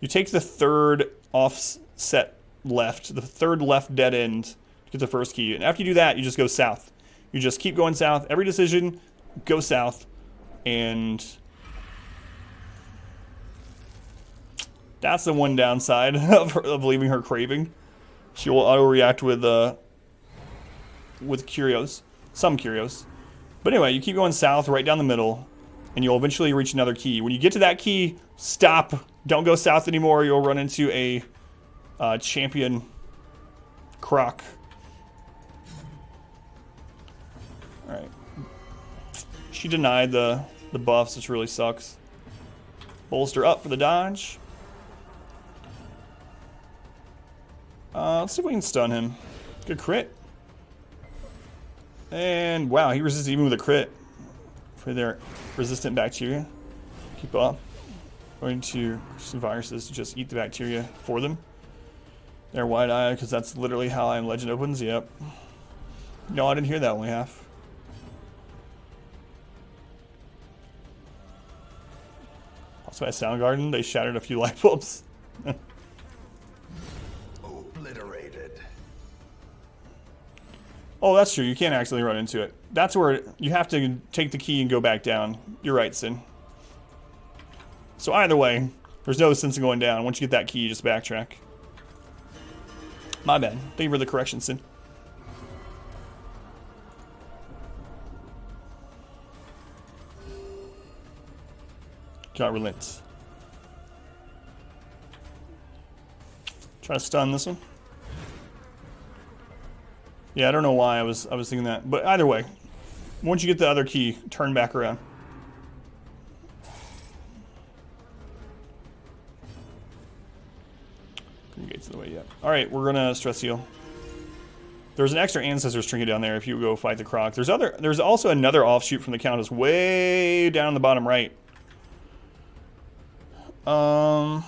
take the third offset left, the third left dead end to get the first key. And after you do that, you just go south. You just keep going south. Every decision, go south. And that's the one downside of leaving her craving. She will auto-react with curios. Some curios. But anyway, you keep going south right down the middle. And you'll eventually reach another key. When you get to that key, stop. Don't go south anymore. You'll run into a champion croc. Alright. She denied the buffs, which really sucks. Bolster up for the dodge. Let's see if we can stun him. Good crit. And wow, he resists even with a crit. For their resistant bacteria. Keep up. Going to some viruses to just eat the bacteria for them. They're wide-eyed because that's literally how I Am Legend opens. Yep. No, I didn't hear that only half. Also at Soundgarden, they shattered a few light bulbs. Obliterated. Oh, that's true. You can't actually run into it. That's where you have to take the key and go back down. You're right, Sin. So either way, there's no sense in going down. Once you get that key, you just backtrack. My bad. Thank you for the correction, Sin. Got relent. Try to stun this one. Yeah, I don't know why I was thinking that, but either way, once you get the other key, turn back around. Gates in the way yet. All right, we're gonna stress heal. There's an extra ancestors trinket down there if you go fight the croc. There's also another offshoot from the Countess way down on the bottom right. Don't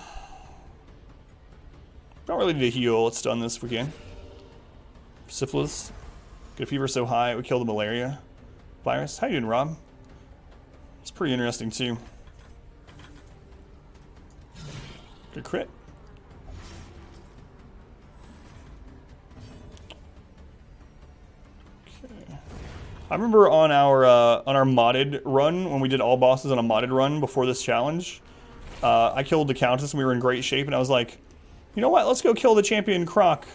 really need to heal. Let's stun this if we can. Syphilis. Get a fever so high it would kill the malaria virus. How you doing, Rob? It's pretty interesting too. Good crit. Okay. I remember on our modded run, when we did all bosses on a modded run before this challenge, I killed the Countess and we were in great shape, and I was like, you know what? Let's go kill the champion croc.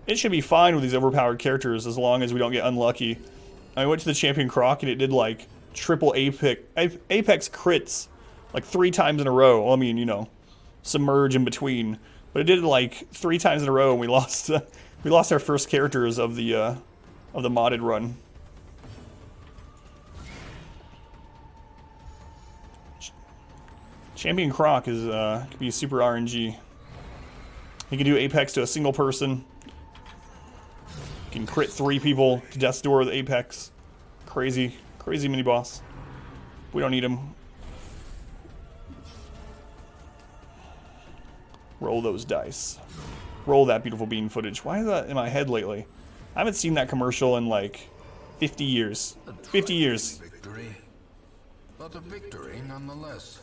It should be fine with these overpowered characters as long as we don't get unlucky. I went to the champion croc and it did like triple apex crits like 3 times in a row. Well, I mean, you know, submerge in between. But it did it like 3 times in a row, and we lost our first characters of the modded run. Champion Croc is can be super RNG. He can do Apex to a single person. He can crit 3 people to death's door with Apex. Crazy, crazy mini boss. We don't need him. Roll those dice. Roll that beautiful bean footage. Why is that in my head lately? I haven't seen that commercial in like 50 years. 50 years. Victory, but a victory nonetheless.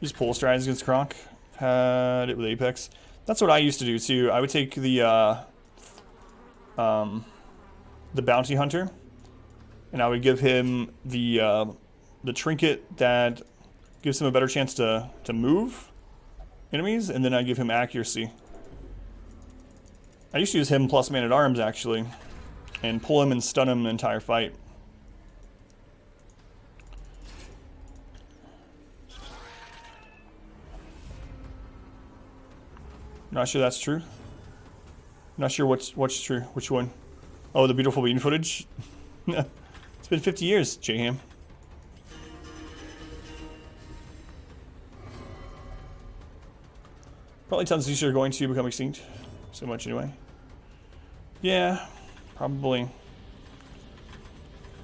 Use pull strides against Croc. Had it with Apex. That's what I used to do too. I would take the bounty hunter, and I would give him the trinket that gives him a better chance to move enemies, and then I give him accuracy. I used to use him plus Man-at-Arms actually, and pull him and stun him the entire fight. Not sure that's true. Not sure what's true. Which one? Oh, the beautiful bean footage. It's been 50 years, J-Ham. Probably tons of these are going to become extinct. So much anyway. Yeah, probably.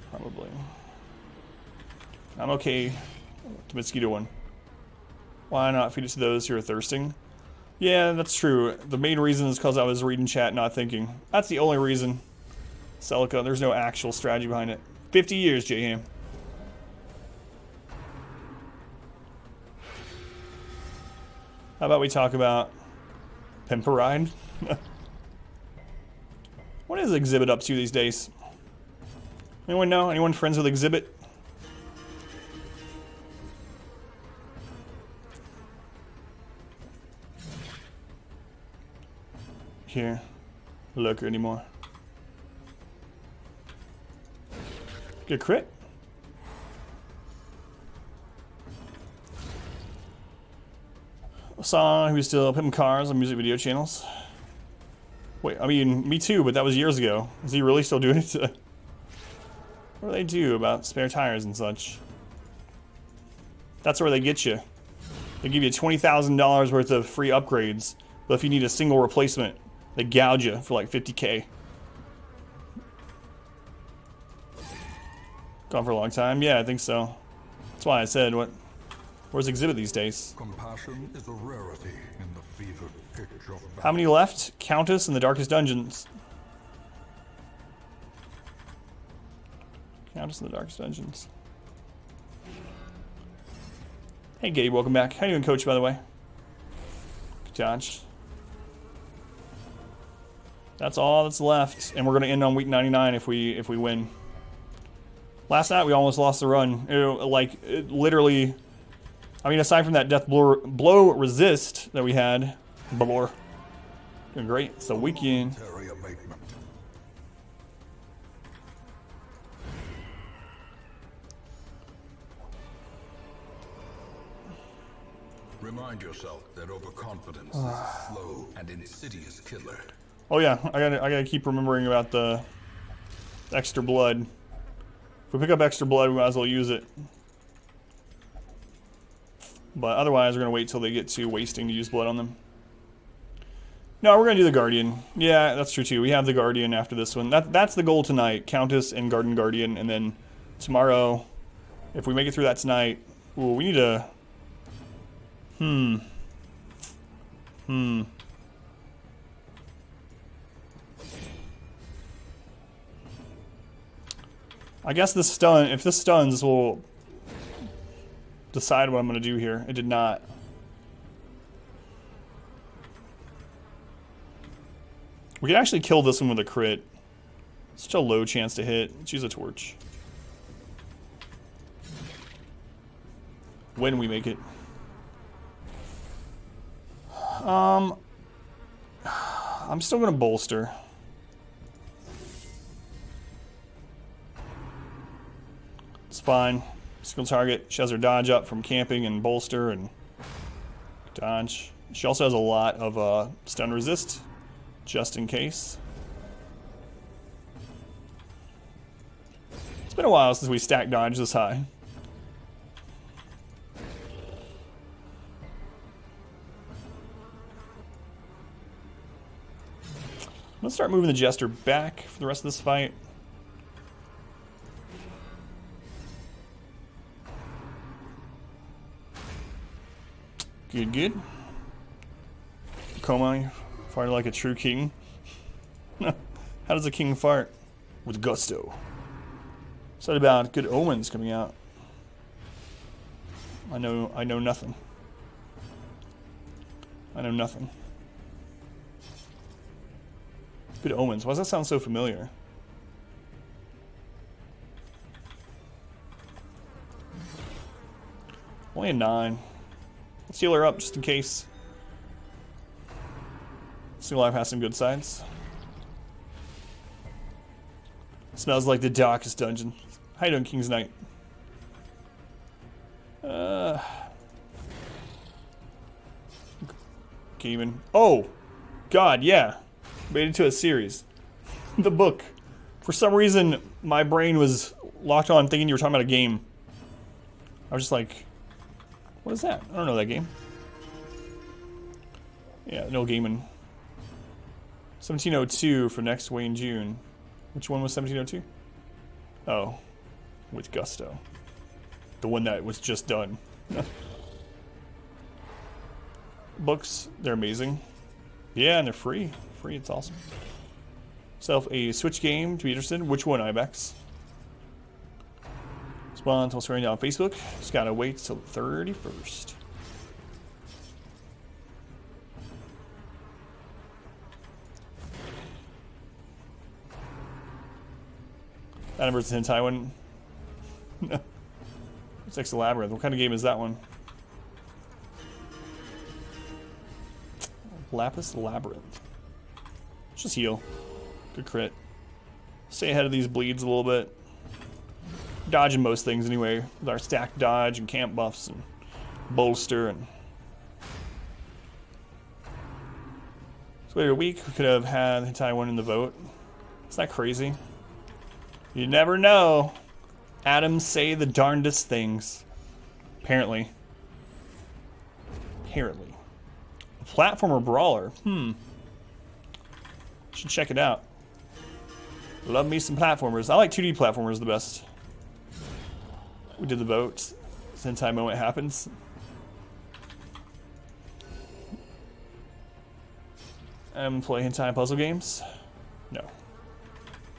Probably. I'm okay. The mosquito one. Why not feed it to those who are thirsting? Yeah, that's true. The main reason is because I was reading chat, not thinking. That's the only reason. Celica, there's no actual strategy behind it. 50 years, J-Ham. How about we talk about Pimperide? What is Exhibit up to these days? Anyone know? Anyone friends with Exhibit? Here. Lurker anymore. Good crit. Saw who's still pimping cars on music video channels. Wait, I mean, me too, but that was years ago. Is he really still doing it? What do they do about spare tires and such? That's where they get you. They give you $20,000 worth of free upgrades, but if you need a single replacement, they gouge you for like 50K. Gone for a long time? Yeah, I think so. That's why I said, where's Exhibit these days? Compassion is a rarity in the fevered pitch of battle. How many left? Countess in the Darkest Dungeons. Countess in the Darkest Dungeons. Hey Gabe, welcome back. How you doing, Coach, by the way? Good dodge. That's all that's left, and we're gonna end on week 99 if we win. Last night we almost lost the run. It literally. I mean, aside from that death blow resist that we had, Balor, doing great. It's the weekend. Remind yourself that overconfidence is a slow and insidious killer. Oh yeah, I gotta keep remembering about the extra blood. If we pick up extra blood, we might as well use it. But otherwise, we're gonna wait till they get to wasting to use blood on them. No, we're gonna do the Guardian. Yeah, that's true too. We have the Guardian after this one. That's the goal tonight. Countess and Garden Guardian, and then tomorrow, if we make it through that tonight, ooh, we need to. I guess this stun. If this stuns, we'll decide what I'm going to do here. It did not. We could actually kill this one with a crit. Such a low chance to hit. Let's use a torch. When we make it. I'm still going to bolster. It's fine. Single target. She has her dodge up from camping and bolster and dodge. She also has a lot of stun resist, just in case. It's been a while since we stacked dodge this high. Let's start moving the Jester back for the rest of this fight. Good, good. Coma, farting like a true king. How does a king fart? With gusto. Said about good omens coming out. I know nothing. I know nothing. Good omens. Why does that sound so familiar? Only a 9. Let's heal her up just in case. Single life has some good sides. Smells like the darkest dungeon. How you doing, King's Knight? Gaming. Oh! God, yeah. Made it into a series. The book. For some reason, my brain was locked on thinking you were talking about a game. I was just like, what is that? I don't know that game. Yeah, no gaming. 1702 for next Wayne June. Which one was 1702? Oh, with gusto. The one that was just done. Books, they're amazing. Yeah, and they're free. Free, it's awesome. Self a Switch game to be interested. Which one, Ibex? Spawn until starting down on Facebook. Just gotta wait till the 31st. That versus hentai one. It's next to Labyrinth. What kind of game is that one? Lapis Labyrinth. Let's just heal. Good crit. Stay ahead of these bleeds a little bit. Dodging most things anyway, with our stacked dodge and camp buffs and bolster and. So wait a week, we could have had the hentai one in the vote. Is that crazy? You never know. Atoms say the darndest things. Apparently. Apparently. A platformer brawler. Should check it out. Love me some platformers. I like 2D platformers the best. We did the vote. Hentai moment happens. Play hentai puzzle games? No.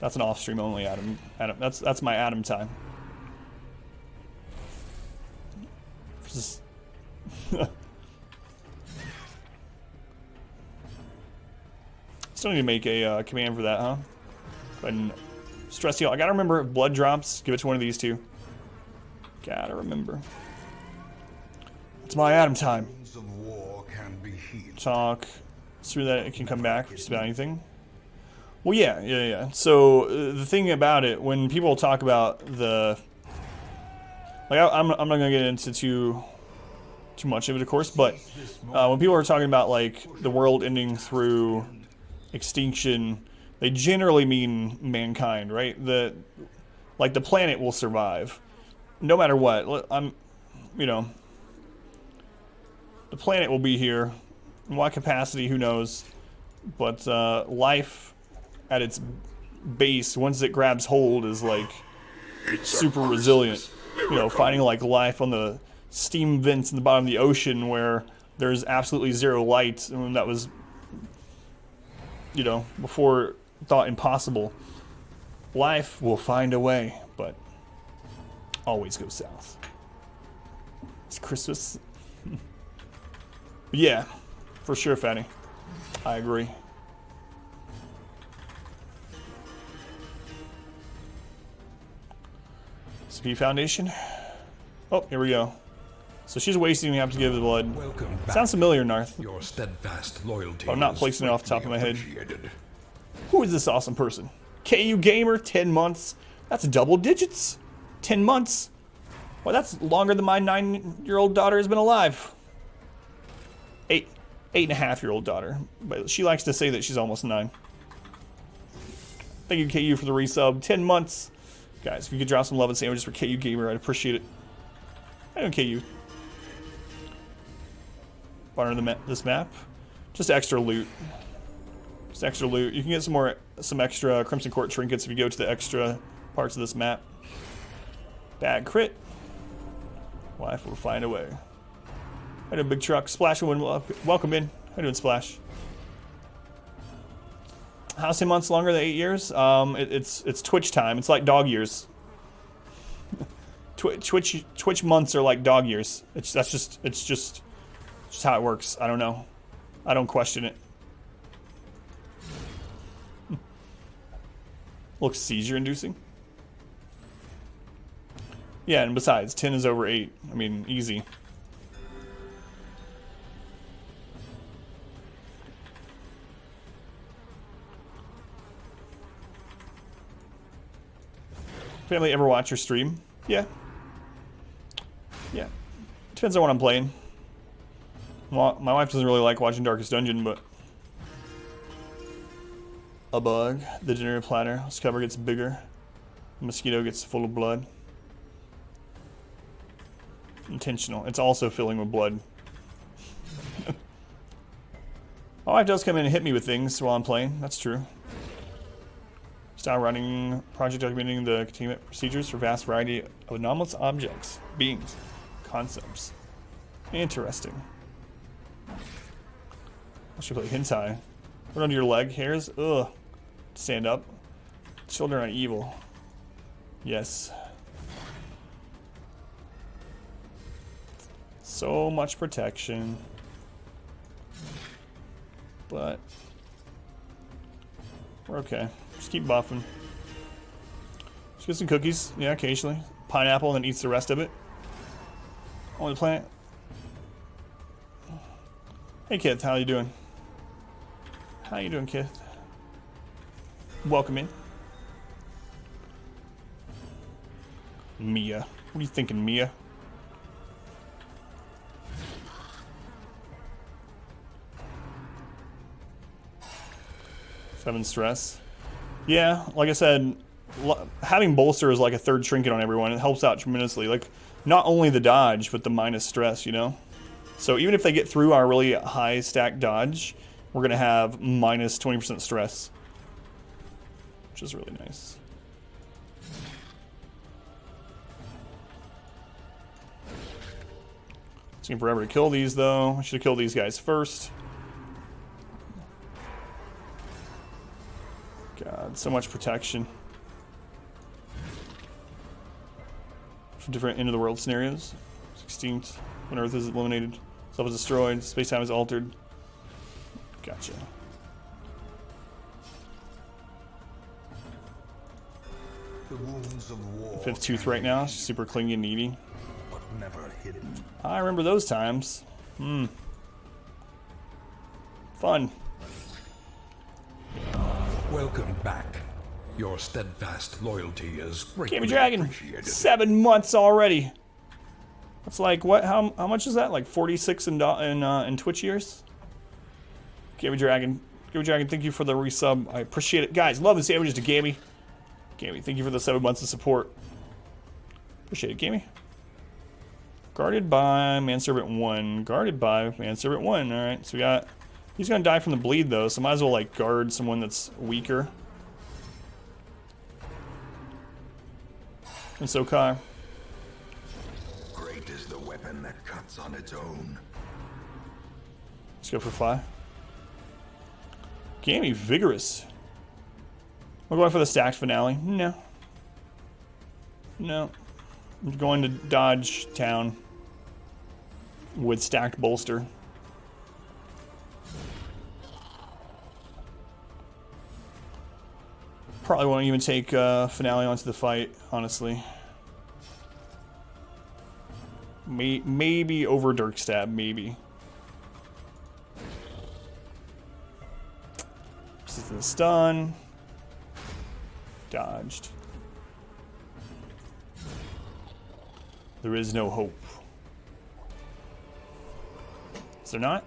That's an off-stream only, Adam. That's my Adam time. Just still need to make a command for that, huh? And stress heal. I gotta remember if blood drops, give it to one of these two. Gotta remember. It's my Adam time. Talk. Through that it can come back for just about anything. Well, yeah. So the thing about it, when people talk about the, like, I'm not gonna get into too much of it, of course, but when people are talking about like the world ending through extinction, they generally mean mankind, right? The planet will survive, no matter what. The planet will be here. In what capacity, who knows? But life at its base, once it grabs hold, is like super resilient. You know, finding like life on the steam vents in the bottom of the ocean where there's absolutely zero light, and that was, you know, before thought impossible. Life will find a way, but always go south. It's Christmas. Yeah, for sure, Fatty. I agree. SP Foundation. Oh, here we go. So she's wasting. We have to give the blood. Welcome back. Sounds familiar, Narth. Your steadfast loyalty. I'm not placing it off the top of my head. Who is this awesome person? KU Gamer, 10 months. That's double digits. 10 months. Well, that's longer than my 9-year-old daughter has been alive. 8.5-year-old daughter. But she likes to say that she's almost 9. Thank you, KU, for the resub. 10 months. Guys, if you could drop some love and sandwiches for KU Gamer, I'd appreciate it. I know KU. Partner this map. Just extra loot. Just extra loot. You can get some extra Crimson Court trinkets if you go to the extra parts of this map. Bad crit. Life will find a way. How doing, Big Truck? Splash and win. Welcome in. How doing, Splash? How's 10 months longer than 8 years? It's Twitch time. It's like dog years. Twitch months are like dog years. It's just how it works. I don't know. I don't question it. Looks seizure inducing. Yeah, and besides, 10 is over 8. I mean, easy. Family ever watch your stream? Yeah. Yeah. Depends on what I'm playing. Well, my wife doesn't really like watching Darkest Dungeon, but... A bug. The dinner platter. This cover gets bigger. The mosquito gets full of blood. Intentional. It's also filling with blood. My wife does come in and hit me with things while I'm playing. That's true. Style running project documenting the containment procedures for vast variety of anomalous objects, beings, concepts. Interesting. I should play hentai. Put under your leg hairs. Ugh. Stand up. Children are evil. Yes. So much protection. But we're okay. Just keep buffing. Just get some cookies. Yeah, occasionally. Pineapple and then eats the rest of it. On the plant. Hey, Kith. How you doing? How you doing, Kith? Welcome in. Mia. What are you thinking, Mia? Seven stress. Yeah, like I said, having bolster is like a third trinket on everyone. It helps out tremendously. Like, not only the dodge, but the minus stress, you know? So even if they get through our really high stack dodge, we're going to have minus 20% stress. Which is really nice. It's taking forever to kill these, though. I should have killed these guys first. God, so much protection. For different end-of-the-world scenarios. 16th, when Earth is eliminated. Self is destroyed. Space-time is altered. Gotcha. The wounds of war. Fifth tooth right now. She's super clingy and needy. But never hidden. I remember those times. Fun. Welcome back. Your steadfast loyalty is greatly Gamey Dragon. appreciated. 7 months already. That's like what? How much is that? Like 46 in Twitch years. Gamey Dragon. Gamey Dragon, thank you for the resub. I appreciate it, guys. Love and sandwiches to Gamey. Gamey, thank you for the 7 months of support. Appreciate it, Gamey. Guarded by Manservant 1. Guarded by Manservant 1. All right, so we got. He's gonna die from the bleed though, so might as well like guard someone that's weaker. And so Kai. Great is the weapon that cuts on its own. Let's go for fly. Gamey, vigorous. We're going for the stacked finale. No. No. I'm going to Dodge Town with stacked bolster. Probably won't even take finale onto the fight, honestly. Maybe over Dirk Stab, maybe. This is the stun. Dodged. There is no hope. Is there not?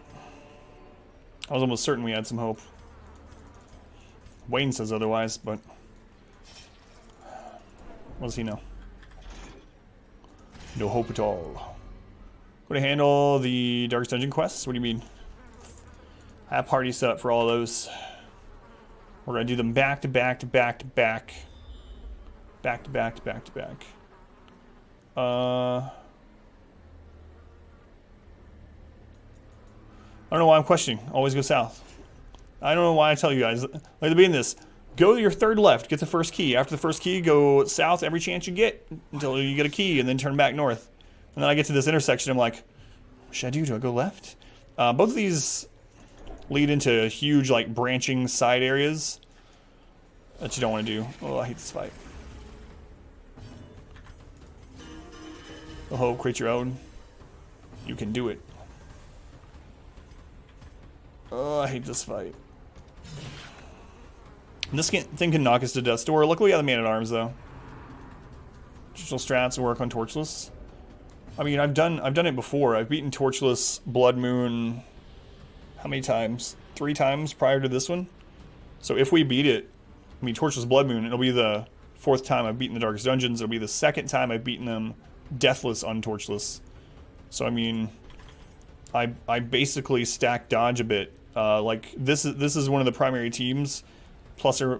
I was almost certain we had some hope. Wayne says otherwise, but what does he know? No hope at all. Going to handle the Darkest Dungeon quests? What do you mean? I have parties set up for all those. We're going to do them back to back to back to back. Back to back to back to back. I don't know why I'm questioning. Always go south. I don't know why I tell you guys. Like at the beginning of this, go to your third left, get the first key. After the first key, go south every chance you get until you get a key, and then turn back north. And then I get to this intersection, I'm like, what should I do? Do I go left? Both of these lead into huge, like, branching side areas that you don't want to do. Oh, I hate this fight. Oh, create your own. You can do it. Oh, I hate this fight. This thing can knock us to death's door. Luckily, we have the Man-at-Arms, though. Traditional strats work on Torchless. I mean, I've done it before. I've beaten Torchless, BLOODMOON, how many times? 3 times prior to this one. So if we beat it, I mean, Torchless, BLOODMOON, it'll be the 4th time I've beaten the Darkest Dungeons. It'll be the 2nd time I've beaten them deathless on Torchless. So I mean, I basically stack dodge a bit. Like this is one of the primary teams, plus or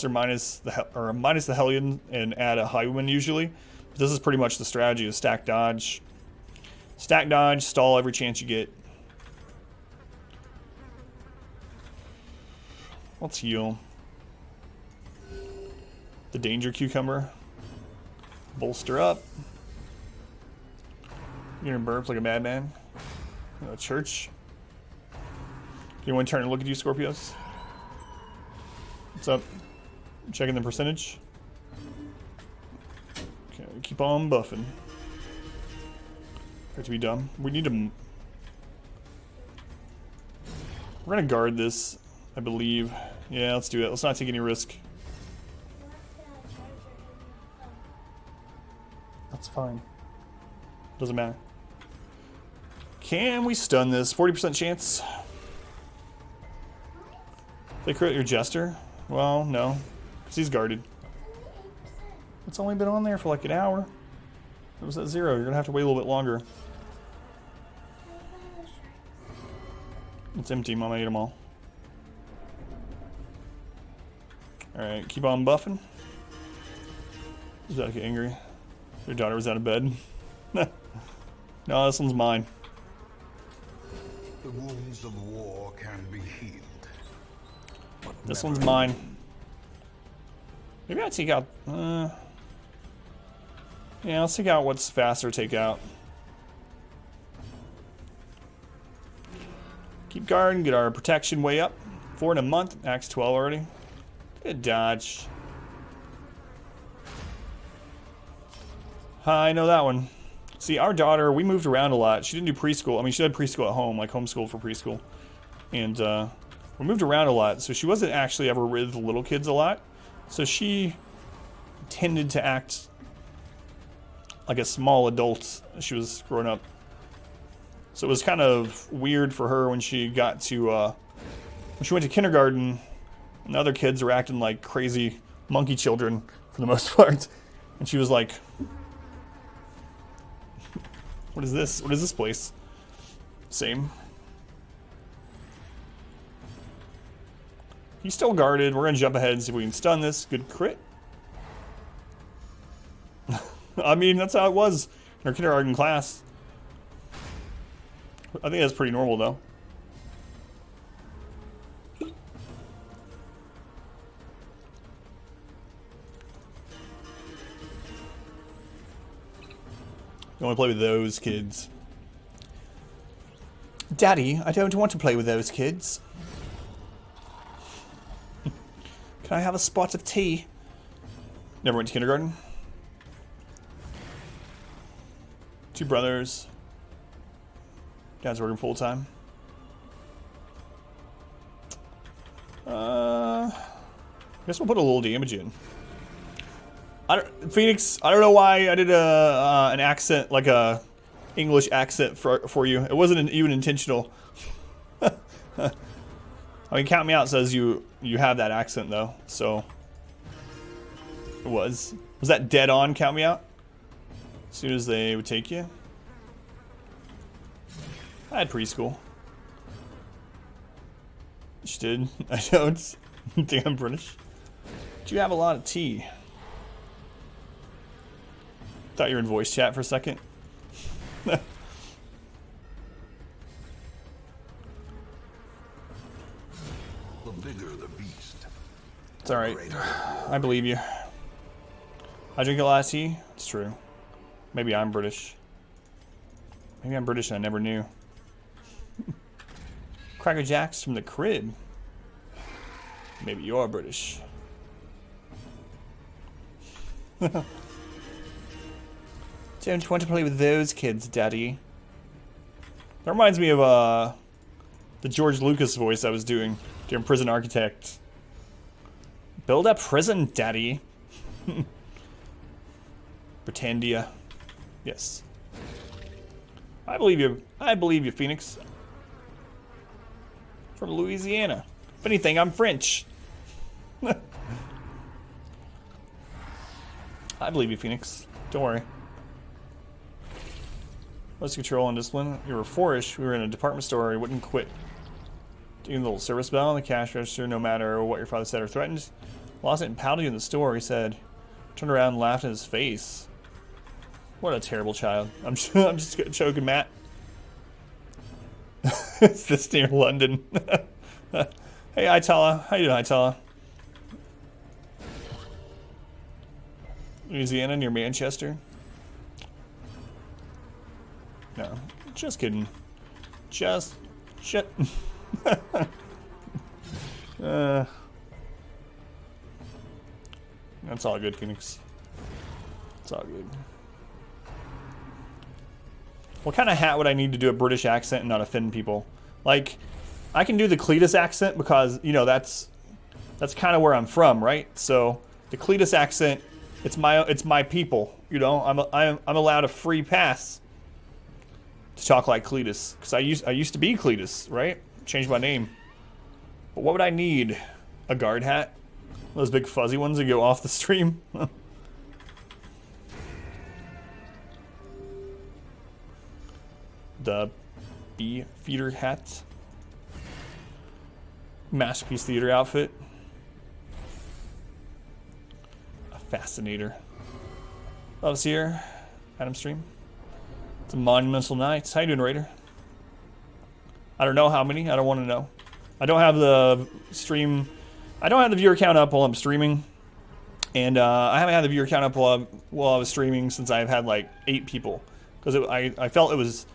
minus the Hellion and add a Highwayman usually. But this is pretty much the strategy: is stack dodge, stall every chance you get. Let's heal. The Danger Cucumber. Bolster up. You're gonna burp like a madman. Church. You want to turn and look at you, Scorpios? What's up? Checking the percentage. Okay, keep on buffing. Got to be dumb. We need to. We're gonna guard this, I believe. Yeah, let's do it. Let's not take any risk. That's fine. Doesn't matter. Can we stun this? 40% chance. They crit your Jester? Well, no. Because he's guarded. It's only been on there for like an hour. It was at 0. You're going to have to wait a little bit longer. It's empty. Mama ate them all. Alright, keep on buffing. Does that get angry? Your daughter was out of bed. No, this one's mine. The wounds of war can be healed. This one's mine. Maybe I take out. Yeah, let's take out what's faster. Take out. Keep guard and get our protection way up. 4 in a month. Axe 12 already. Good dodge. I know that one. See, our daughter, we moved around a lot. She didn't do preschool. I mean, she did preschool at home, like homeschool for preschool. And we moved around a lot, so she wasn't actually ever with the little kids a lot. So she tended to act like a small adult as she was growing up. So it was kind of weird for her when she got to, when she went to kindergarten, and the other kids were acting like crazy monkey children for the most part. And she was like, what is this? What is this place? Same. He's still guarded. We're going to jump ahead and see if we can stun this. Good crit. I mean, that's how it was in our kindergarten class. I think that's pretty normal, though. Don't want to play with those kids. Daddy, I don't want to play with those kids. Can I have a spot of tea? Never went to kindergarten. 2 brothers. Dad's working full time. I guess we'll put a little damage in. Phoenix, I don't know why I did an accent, like a English accent for you. It wasn't even intentional. I mean, Count Me Out says you have that accent though, so it was that dead on? Count Me Out. As soon as they would take you. I had preschool. You did. I don't think I'm British. Do you have a lot of tea? Thought you were in voice chat for a second. The bigger the beast. It's alright. I believe you. I drink a lot of tea. It's true. Maybe I'm British. Maybe I'm British and I never knew. Cracker Jacks from the crib. Maybe you're British. Don't want to play with those kids, Daddy. That reminds me of the George Lucas voice I was doing during Prison Architect. Build a prison, Daddy. Pretendia. Yes. I believe you. I believe you, Phoenix. From Louisiana. If anything, I'm French. I believe you, Phoenix. Don't worry. Let's control and discipline. You were 4-ish. We were in a department store. You wouldn't quit. Doing the little service bell on the cash register, no matter what your father said or threatened. Lost it and pounded you in the store, he said. Turned around and laughed in his face. What a terrible child. I'm just choking Matt. Is this near London? Hey, Itala. How you doing, Itala? Louisiana near Manchester? No, just kidding. Just shit. That's all good, Phoenix. It's all good. What kind of hat would I need to do a British accent and not offend people? Like, I can do the Cletus accent because, you know, that's kind of where I'm from, right? So the Cletus accent, it's my people. You know, I'm allowed a free pass to talk like Cletus, because I used to be Cletus, right? Changed my name. But what would I need? A guard hat? Those big fuzzy ones that go off the stream? The Beefeater hat. Masterpiece Theater outfit. A fascinator. Love's here. Adam stream. It's a monumental night. How you doing, Raider? I don't know how many. I don't want to know. I don't have the stream. I don't have the viewer count up while I'm streaming. And I haven't had the viewer count up while I was streaming since I've had like 8 people. Because I felt it was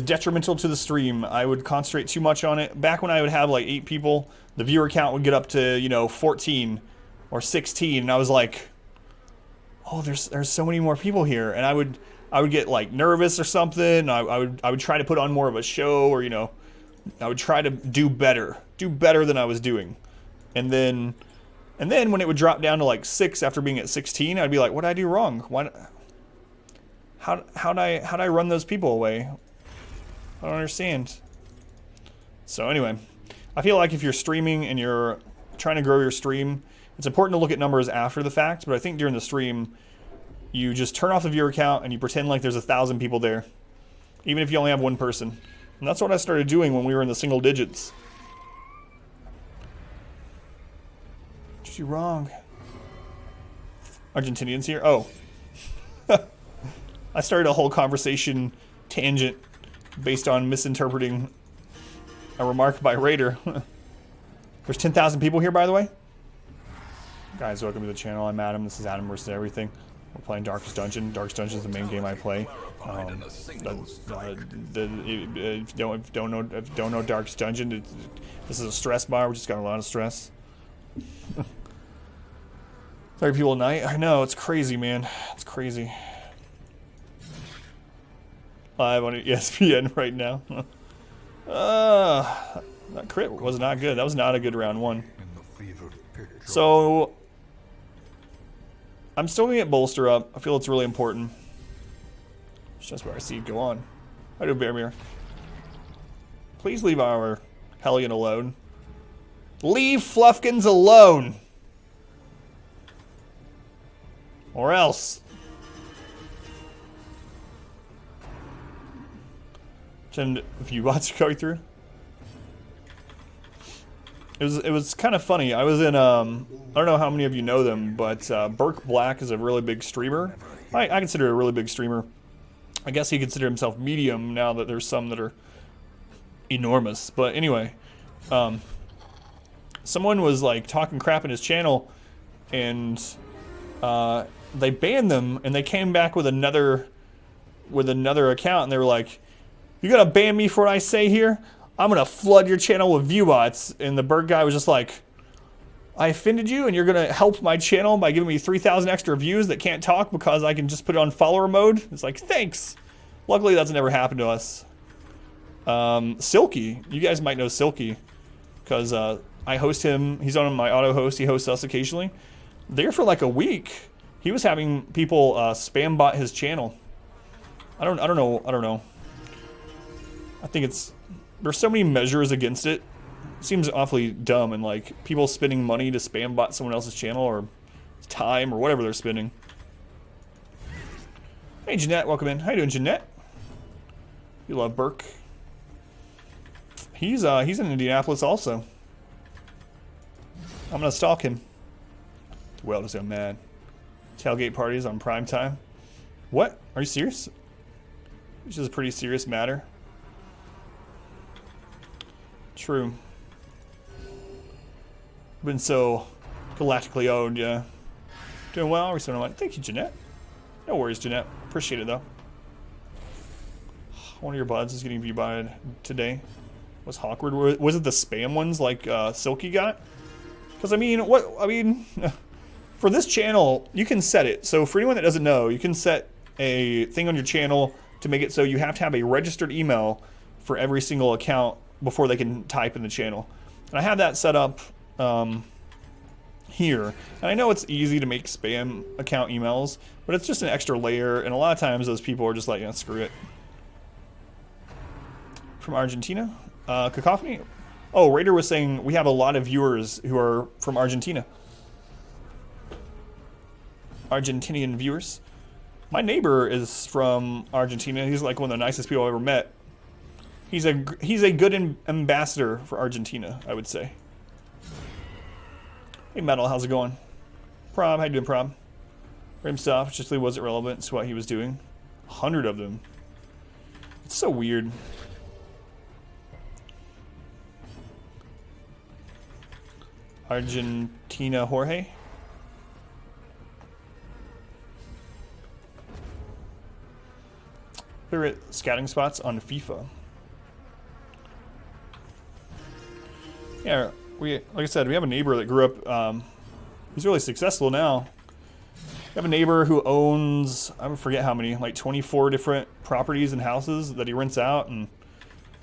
detrimental to the stream. I would concentrate too much on it. Back when I would have like 8 people, the viewer count would get up to, you know, 14 or 16. And I was like, oh, there's so many more people here. And I would get like nervous or something. I would try to put on more of a show, or, you know, I would try to do better than I was doing. And then when it would drop down to like 6 after being at 16, I'd be like, what did I do wrong? How'd I run those people away? I don't understand. So anyway, I feel like if you're streaming and you're trying to grow your stream, it's important to look at numbers after the fact, but I think during the stream, you just turn off the viewer count and you pretend like there's 1,000 people there, even if you only have 1 person. And that's what I started doing when we were in the single digits. What did you wrong? Argentinians here? Oh. I started a whole conversation tangent based on misinterpreting a remark by Raider. There's 10,000 people here, by the way. Guys, welcome to the channel. I'm Adam. This is Adam versus Everything. We're playing Darkest Dungeon. Darkest Dungeon is the main game I play. Don't know Darkest Dungeon. This is a stress bar. We just got a lot of stress. 30 people a night. I know, it's crazy, man. It's crazy. Live on ESPN right now. That crit was not good. That was not a good round 1. So I'm still gonna get bolster up. I feel it's really important. It's just where I see it go on. I do Bearmere. Please leave our Hellion alone. Leave Fluffkins alone! Or else. 10 view bots are going through. It was kind of funny. I was in I don't know how many of you know them, but Burke Black is a really big streamer. I consider it a really big streamer. I guess he considered himself medium now that there's some that are enormous. But anyway, someone was like talking crap in his channel, and they banned them, and they came back with another account, and they were like, "You gonna ban me for what I say here? I'm gonna flood your channel with view bots." And the bird guy was just like, "I offended you, and you're gonna help my channel by giving me 3,000 extra views that can't talk because I can just put it on follower mode?" It's like, thanks. Luckily, that's never happened to us. Silky, you guys might know Silky, because I host him. He's on my auto host. He hosts us occasionally. There for like a week, he was having people spam bot his channel. I don't know. I think there's so many measures against it. It seems awfully dumb, and like people spending money to spam bot someone else's channel, or time, or whatever they're spending. Hey Jeanette, welcome in. How you doing, Jeanette? You love Burke. He's in Indianapolis also. I'm gonna stalk him. Well, just a man. Tailgate parties on prime time. What? Are you serious? Which is a pretty serious matter. True. Been so galactically owned, yeah. Doing well. We're like, thank you, Jeanette. No worries, Jeanette. Appreciate it though. One of your buds is getting view-botted today. Was awkward. Was it the spam ones like Silky got? Because I mean, for this channel, you can set it. So for anyone that doesn't know, you can set a thing on your channel to make it so you have to have a registered email for every single account before they can type in the channel. And I have that set up here. And I know it's easy to make spam account emails, but it's just an extra layer. And a lot of times those people are just like, yeah, screw it. From Argentina? Cacophony? Oh, Raider was saying we have a lot of viewers who are from Argentina. Argentinian viewers. My neighbor is from Argentina. He's like one of the nicest people I've ever met. He's a good ambassador for Argentina, I would say. Hey Metal, how's it going? Prob, how you doing, Prob? Rim stuff just really wasn't relevant to what he was doing. 100 of them. It's so weird. Argentina Jorge. Favorite scouting spots on FIFA. Yeah, like I said, we have a neighbor that grew up. He's really successful now. We have a neighbor who owns, I forget how many, like 24 different properties and houses that he rents out, and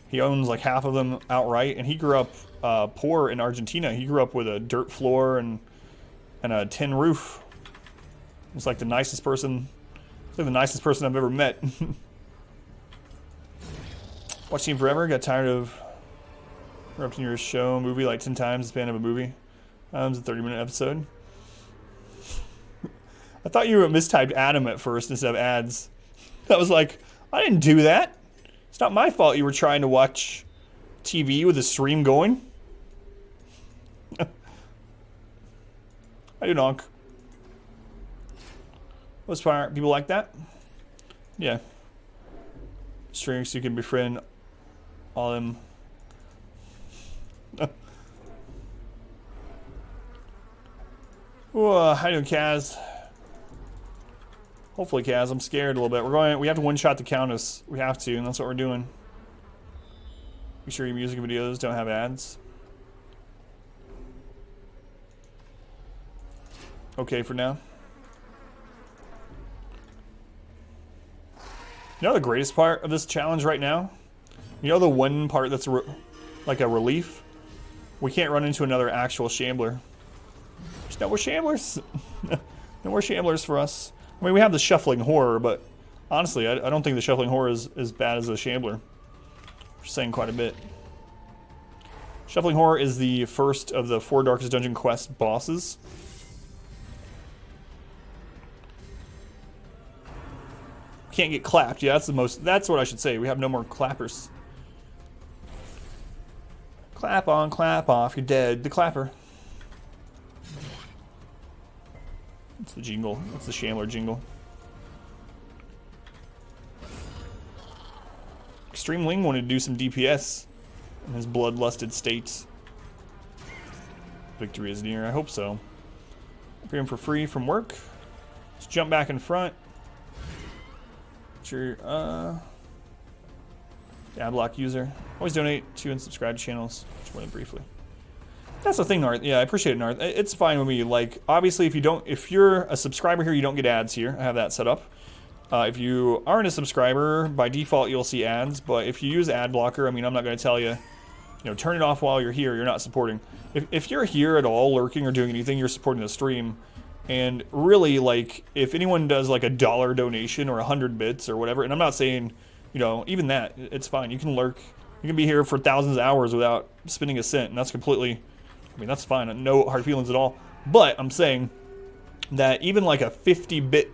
he owns like half of them outright. And he grew up poor in Argentina. He grew up with a dirt floor and a tin roof. He's like the nicest person. He's like the nicest person I've ever met. Watched him forever. Got tired of interrupting your show movie like 10 times the span of a movie. It was a 30-minute episode. I thought you mistyped Adam at first instead of ads. I was like, I didn't do that. It's not my fault you were trying to watch TV with the stream going. I do donk. Most part, people like that. Yeah. Streams so you can befriend all them. Whoa, how you doing, Kaz? Hopefully, Kaz, I'm scared a little bit. We have to one-shot the Countess. We have to, and that's what we're doing. Be sure your music videos don't have ads. Okay for now. You know the greatest part of this challenge right now? You know the one part that's like a relief? We can't run into another actual Shambler. Just know we're Shamblers. No more Shamblers for us. I mean, we have the Shuffling Horror, but honestly, I don't think the Shuffling Horror is as bad as the Shambler. We're saying quite a bit. Shuffling Horror is the first of the 4 Darkest Dungeon Quest bosses. Can't get clapped. Yeah, that's what I should say. We have no more clappers. Clap on, clap off, you're dead. The clapper. It's the jingle. It's the Shambler jingle. Extreme Ling wanted to do some DPS in his bloodlusted state. Victory is near. I hope so. Free him for free from work. Let's jump back in front. Sure. Adblock user. Always donate to and subscribe to channels. Just more than briefly. That's the thing, Narth. Yeah, I appreciate it, Narth. It's fine with me. Like, obviously, if you're a subscriber here, you don't get ads here. I have that set up. If you aren't a subscriber, by default, you'll see ads. But if you use ad blocker, I mean, I'm not going to tell you, turn it off while you're here. You're not supporting. If you're here at all, lurking or doing anything, you're supporting the stream. And really, like, if anyone does like $1 donation or 100 bits or whatever, and I'm not saying, even that, it's fine. You can lurk. You can be here for thousands of hours without spending a cent, and that's completely, that's fine. No hard feelings at all. But I'm saying that even like a 50-bit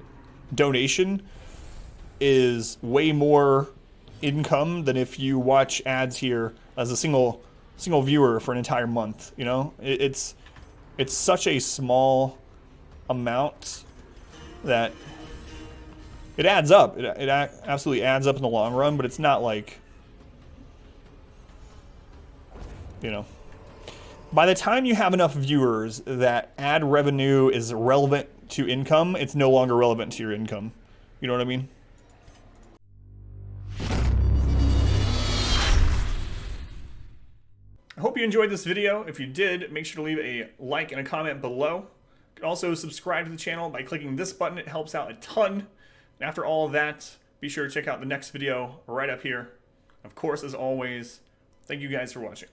donation is way more income than if you watch ads here as a single viewer for an entire month. It's such a small amount that it adds up. It absolutely adds up in the long run, but it's not like, by the time you have enough viewers that ad revenue is relevant to income, it's no longer relevant to your income. You know what I mean? I hope you enjoyed this video. If you did, make sure to leave a like and a comment below. You can also subscribe to the channel by clicking this button. It helps out a ton. And after all of that, be sure to check out the next video right up here. Of course, as always, thank you guys for watching.